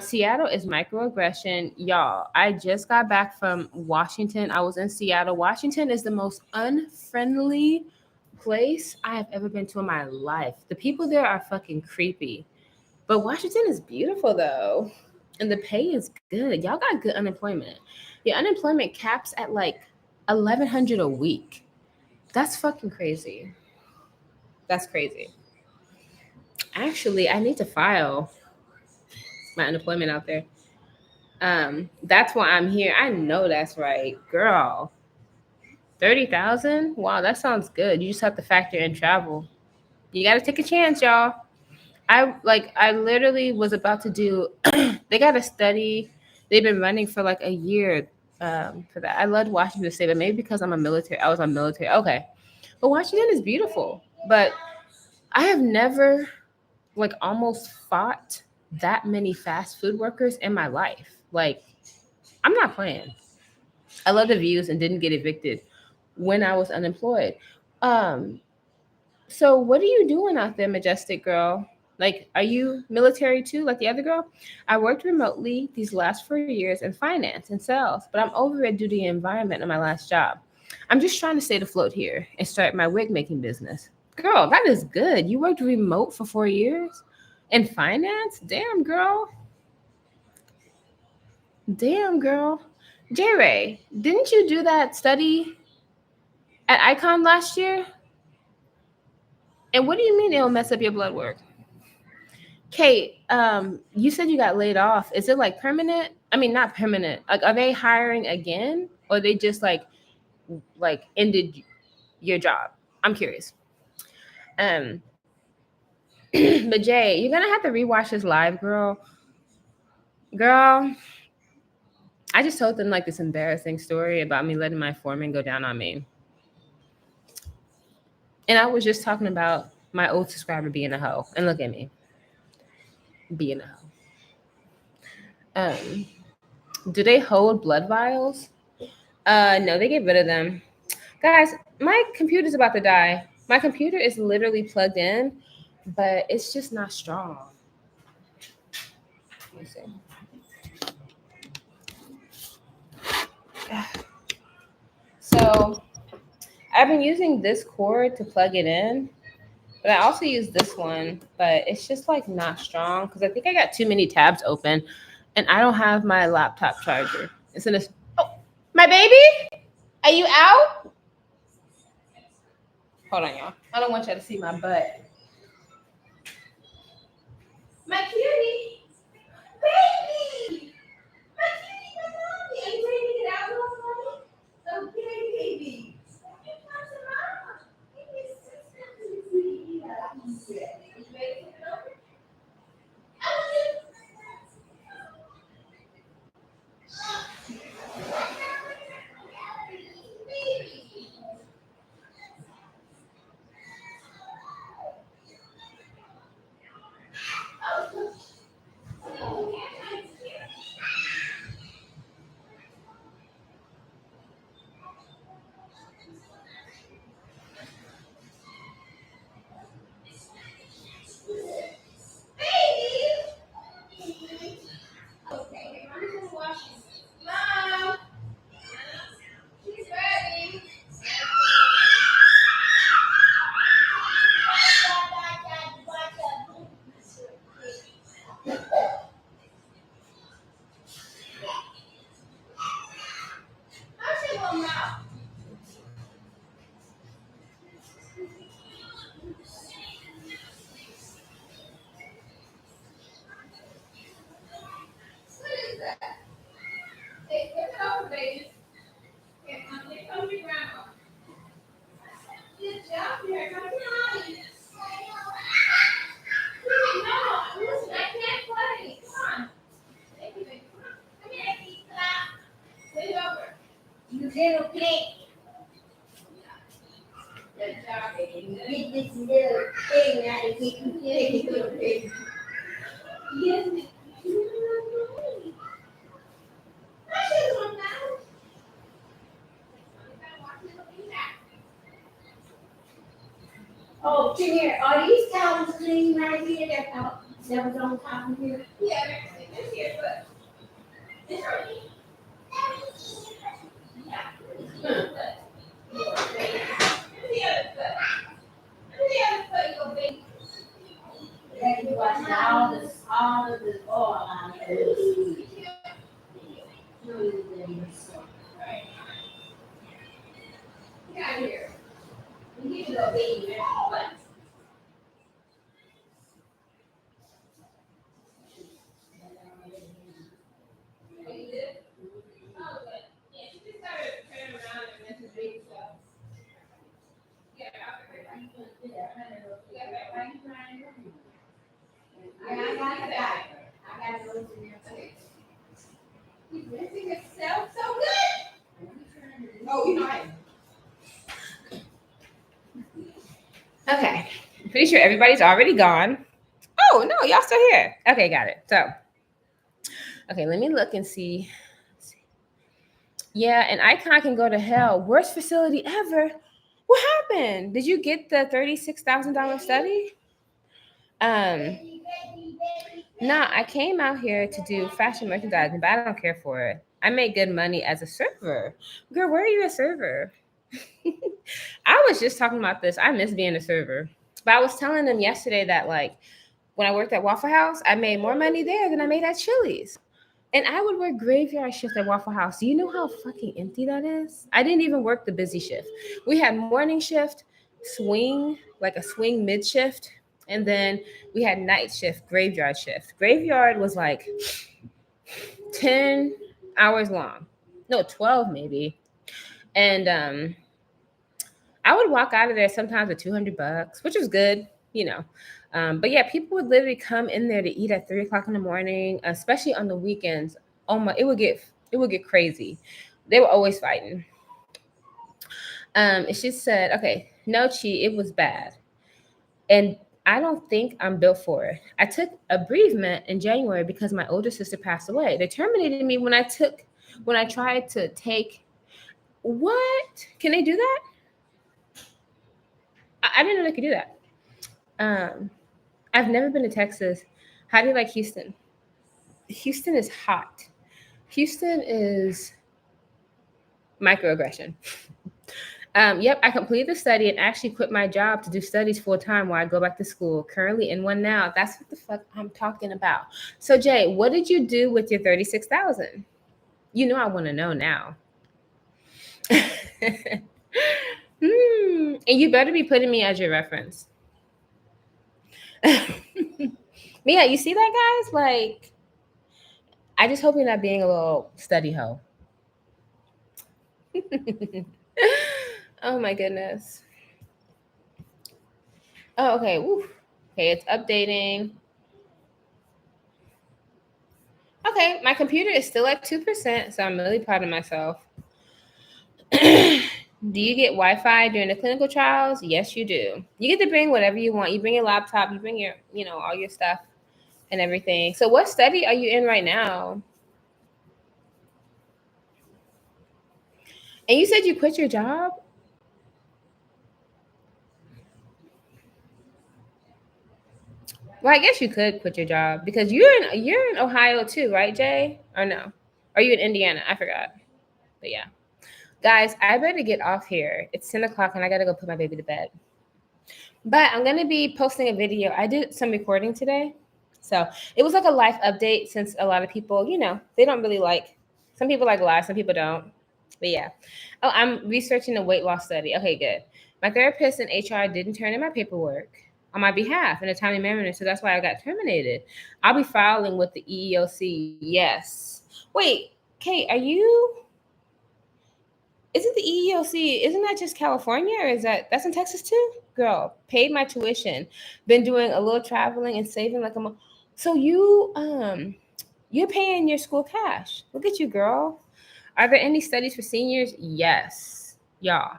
Seattle is microaggression. Y'all, I just got back from Washington. I was in Seattle. Washington is the most unfriendly place I have ever been to in my life. The people there are fucking creepy. But Washington is beautiful though. And the pay is good. Y'all got good unemployment. Your unemployment caps at like 1,100 a week. That's fucking crazy. That's crazy. Actually, I need to file my unemployment out there. That's why I'm here. I know that's right, girl. 30,000? Wow, that sounds good. You just have to factor in travel. You got to take a chance, y'all. I literally was about to do they got a study. They've been running for like a year for that. I loved Washington State, but maybe because I was on military. Okay. But Washington is beautiful. But I have never like almost fought that many fast food workers in my life. Like, I'm not playing. I love the views and didn't get evicted when I was unemployed. Um, so what are you doing out there, majestic girl? Like, are you military too, like the other girl? I worked remotely these last 4 years in finance and sales, but I'm over it due to the environment in my last job. I'm just trying to stay afloat here and start my wig making business. Girl, that is good. You worked remote for 4 years in finance? Damn, girl. Damn, girl. J Ray, didn't you do that study at Icon last year? And what do you mean it'll mess up your blood work? Kate, you said you got laid off. Is it like permanent? I mean, not permanent. Like, are they hiring again, or they just like ended your job? I'm curious. Um, but Jay, you're gonna have to rewatch this live, girl. Girl, I just told them like this embarrassing story about me letting my foreman go down on me, and I was just talking about my old subscriber being a hoe, and look at me being a hoe. Do they hold blood vials? No, they get rid of them. Guys, my computer's about to die. My computer is literally plugged in, but it's just not strong. Let me see. So I've been using this cord to plug it in, but I also use this one, but it's just like not strong because I think I got too many tabs open and I don't have my laptop charger. It's in a. Oh, my baby? Are you out? Hold on, y'all. I don't want y'all to see my butt. My cutie. Baby! My cutie, my mommy. Are you ready to get out, little mommy? Okay, baby. You come to mama. Give me a sister. You ready to get over? Okay, mommy's gonna wash you. Mom! She's ready. How's your little mouth? What is that? Hey, flip it over, baby. Here, come to grandma. Good job, here. Come to mommy. No, listen, I can't play. Come on. Thank you, baby. Come on. Come here. Flip it over. You little pig. Good job, baby. Get this little thing out of here. You little pig. Yes. Oh, Chinyer, are these towels clean right here that was on top of here? Yeah, they're here, but it's already. Yeah. The other foot. The other foot, you go big. Then you wash all of this oil on it. Right. Get out of here. You need to go baby. What? Oh, you did? Oh, good. Yeah, she just started turning around and messing with stuff. He's rinsing himself so good. Oh, you know I. Okay. I'm pretty sure everybody's already gone. Oh, no, y'all still here. Okay, got it. So, okay, let me look and see. Yeah, an icon can go to hell. Worst facility ever. What happened? Did you get the $36,000 study? No, I came out here to do fashion merchandising, but I don't care for it. I make good money as a server. Girl, where are you a server? I was just talking about this. I miss being a server. But I was telling them yesterday that like when I worked at Waffle House, I made more money there than I made at Chili's. And I would work graveyard shift at Waffle House. Do you know how fucking empty that is? I didn't even work the busy shift. We had morning shift, swing, like a swing mid shift, and then we had night shift, graveyard shift. Graveyard was like 10 hours long. No, 12 maybe. And I would walk out of there sometimes with $200, which was good, you know. But yeah, people would literally come in there to eat at 3 o'clock in the morning, especially on the weekends. Oh my, it would get crazy. They were always fighting. And she said, okay, no, Chi, it was bad. And I don't think I'm built for it. I took a bereavement in January because my older sister passed away. They terminated me when I tried to take what? Can they do that? I didn't know they could do that. I've never been to Texas. How do you like Houston? Houston is hot. Houston is microaggression. Yep, I completed the study and actually quit my job to do studies full time while I go back to school. Currently in one now. That's what the fuck I'm talking about. So Jay, what did you do with your 36,000? You know I want to know now. And you better be putting me as your reference. Yeah, you see that, guys? Like, I just hope you're not being a little study hoe. Oh my goodness. Oh, okay. Woo. Okay, it's updating. Okay, my computer is still at 2%, so I'm really proud of myself. Do you get Wi-Fi during the clinical trials? Yes, you do. You get to bring whatever you want. You bring your laptop, you bring your, all your stuff and everything. So what study are you in right now? And you said you quit your job? Well, I guess you could quit your job because you're in Ohio too, right, Jay? Or no? Are you in Indiana? I forgot. But yeah. Guys, I better get off here. It's 10 o'clock and I gotta go put my baby to bed. But I'm gonna be posting a video. I did some recording today. So it was like a life update since a lot of people, they don't really like, some people like live, some people don't. But yeah. Oh, I'm researching a weight loss study. Okay, good. My therapist in HR didn't turn in my paperwork on my behalf in a timely manner, so that's why I got terminated. I'll be filing with the EEOC. Yes. Wait, Kate, isn't the EEOC, isn't that just California, or that's in Texas too? Girl, paid my tuition, been doing a little traveling and saving like a month. So you're paying your school cash. Look at you, girl. Are there any studies for seniors? Yes, y'all.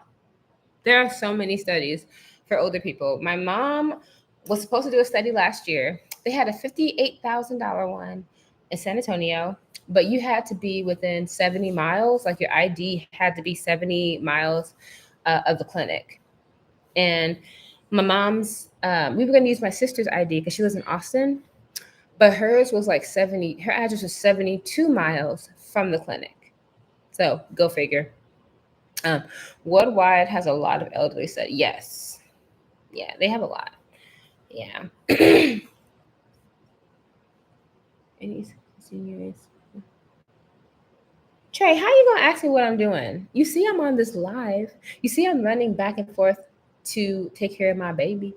There are so many studies for older people. My mom was supposed to do a study last year. They had a $58,000 one in San Antonio, but you had to be within 70 miles. Like your ID had to be 70 miles of the clinic. And my mom's, we were going to use my sister's ID because she was in Austin, but hers was like 70, her address was 72 miles from the clinic. So go figure. Worldwide has a lot of elderly studies. Yes. Yeah, they have a lot. Yeah. Any seniors? Trey, how you gonna ask me what I'm doing? You see I'm on this live. You see I'm running back and forth to take care of my baby.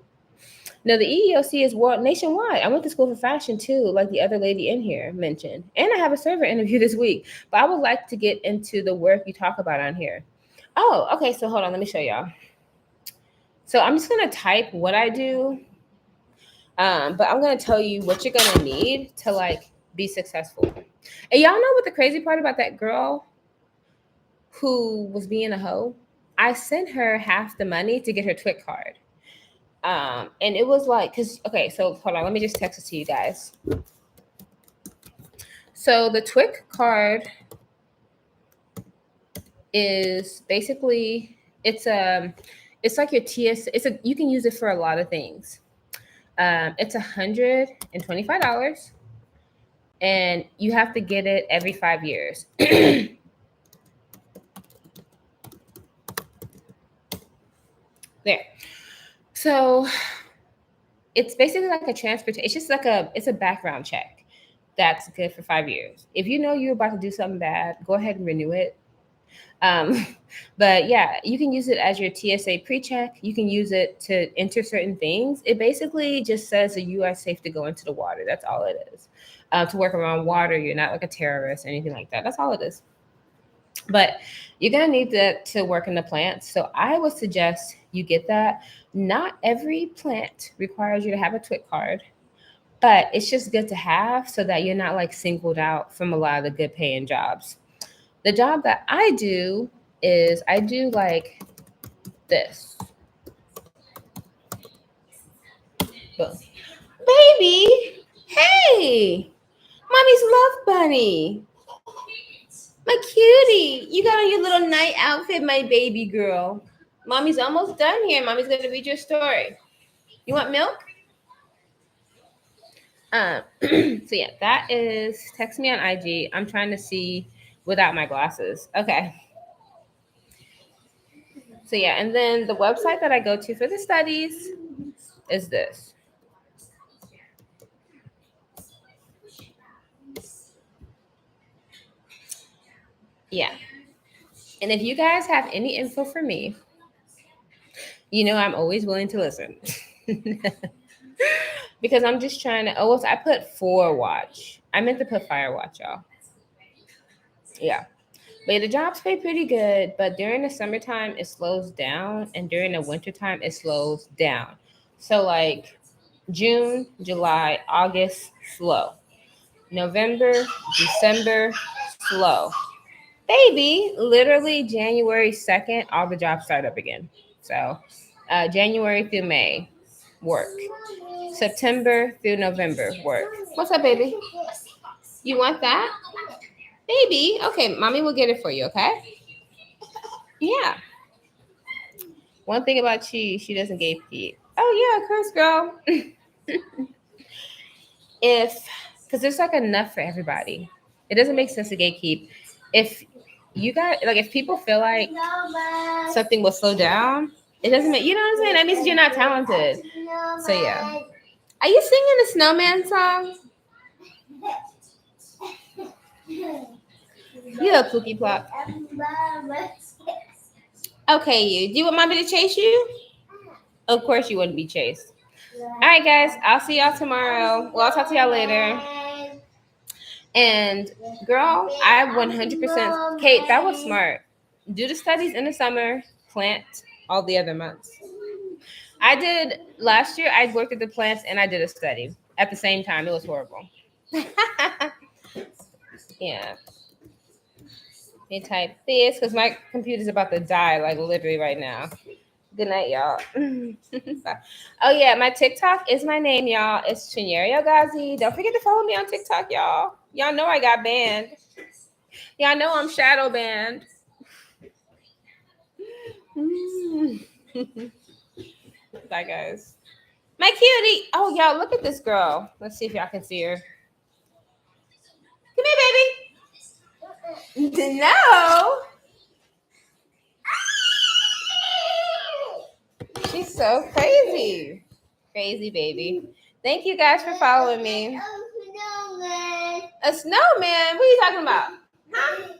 No, the EEOC is world nationwide. I went to school for fashion too, like the other lady in here mentioned. And I have a server interview this week. But I would like to get into the work you talk about on here. Oh, okay. So hold on, let me show y'all. So I'm just gonna type what I do, but I'm gonna tell you what you're gonna need to like be successful. And y'all know what the crazy part about that girl who was being a hoe? I sent her half the money to get her TWIC card. And it was like, okay, so hold on, let me just text it to you guys. So the TWIC card is basically it's like your TS. You can use it for a lot of things. It's $125, and you have to get it every 5 years. There. So it's basically like a transportation. It's just like it's a background check that's good for 5 years. If you know you're about to do something bad, go ahead and renew it. But yeah, you can use it as your TSA pre-check. You can use it to enter certain things. It basically just says that you are safe to go into the water. That's all it is. To work around water, you're not like a terrorist or anything like that. That's all it is. But you're gonna need that to work in the plants. So I would suggest you get that. Not every plant requires you to have a TWIC card, but it's just good to have so that you're not like singled out from a lot of the good paying jobs. The job that I do is I do like this. Boom. Baby, hey, mommy's love bunny. My cutie, you got on your little night outfit, my baby girl. Mommy's almost done here. Mommy's going to read your story. You want milk? So yeah, that is, text me on IG. I'm trying to see without my glasses. Okay. So yeah, and then the website that I go to for the studies is this. Yeah. And if you guys have any info for me, you know I'm always willing to listen. Because I'm just trying to, I put 4 watch. I meant to put fire watch, y'all. Yeah. But the jobs pay pretty good, but during the summertime it slows down, and during the wintertime it slows down. So like June, July, August, slow. November, December, slow. Baby, literally January 2nd, all the jobs start up again. So January through May, work. September through November, work. What's up, baby? You want that? Baby, okay, mommy will get it for you, okay? Yeah. One thing about she doesn't gatekeep. Oh yeah, curse girl. Because there's like enough for everybody. It doesn't make sense to gatekeep. If you got like, if people feel like something will slow down, it doesn't make, you know what I'm saying? That means you're not talented. So yeah. Are you singing the snowman song? You little cookie plop. Okay, you. Do you want mommy to chase you? Of course you wouldn't be chased. All right, guys. I'll see y'all tomorrow. Well, I'll talk to y'all later. And girl, I 100%. Kate, that was smart. Do the studies in the summer, plant all the other months. I did last year. I worked at the plants and I did a study at the same time. It was horrible. Yeah. Let me type this because my computer's about to die, like literally right now. Good night, y'all. Oh yeah, my TikTok is my name, y'all. It's chinyereogazi. Don't forget to follow me on TikTok, y'all. Y'all know I got banned. Y'all know I'm shadow banned. Bye, guys. My cutie. Oh, y'all, look at this girl. Let's see if y'all can see her. Come here, baby. No. She's so crazy. Crazy baby. Thank you guys for following me. A snowman? What are you talking about? Huh?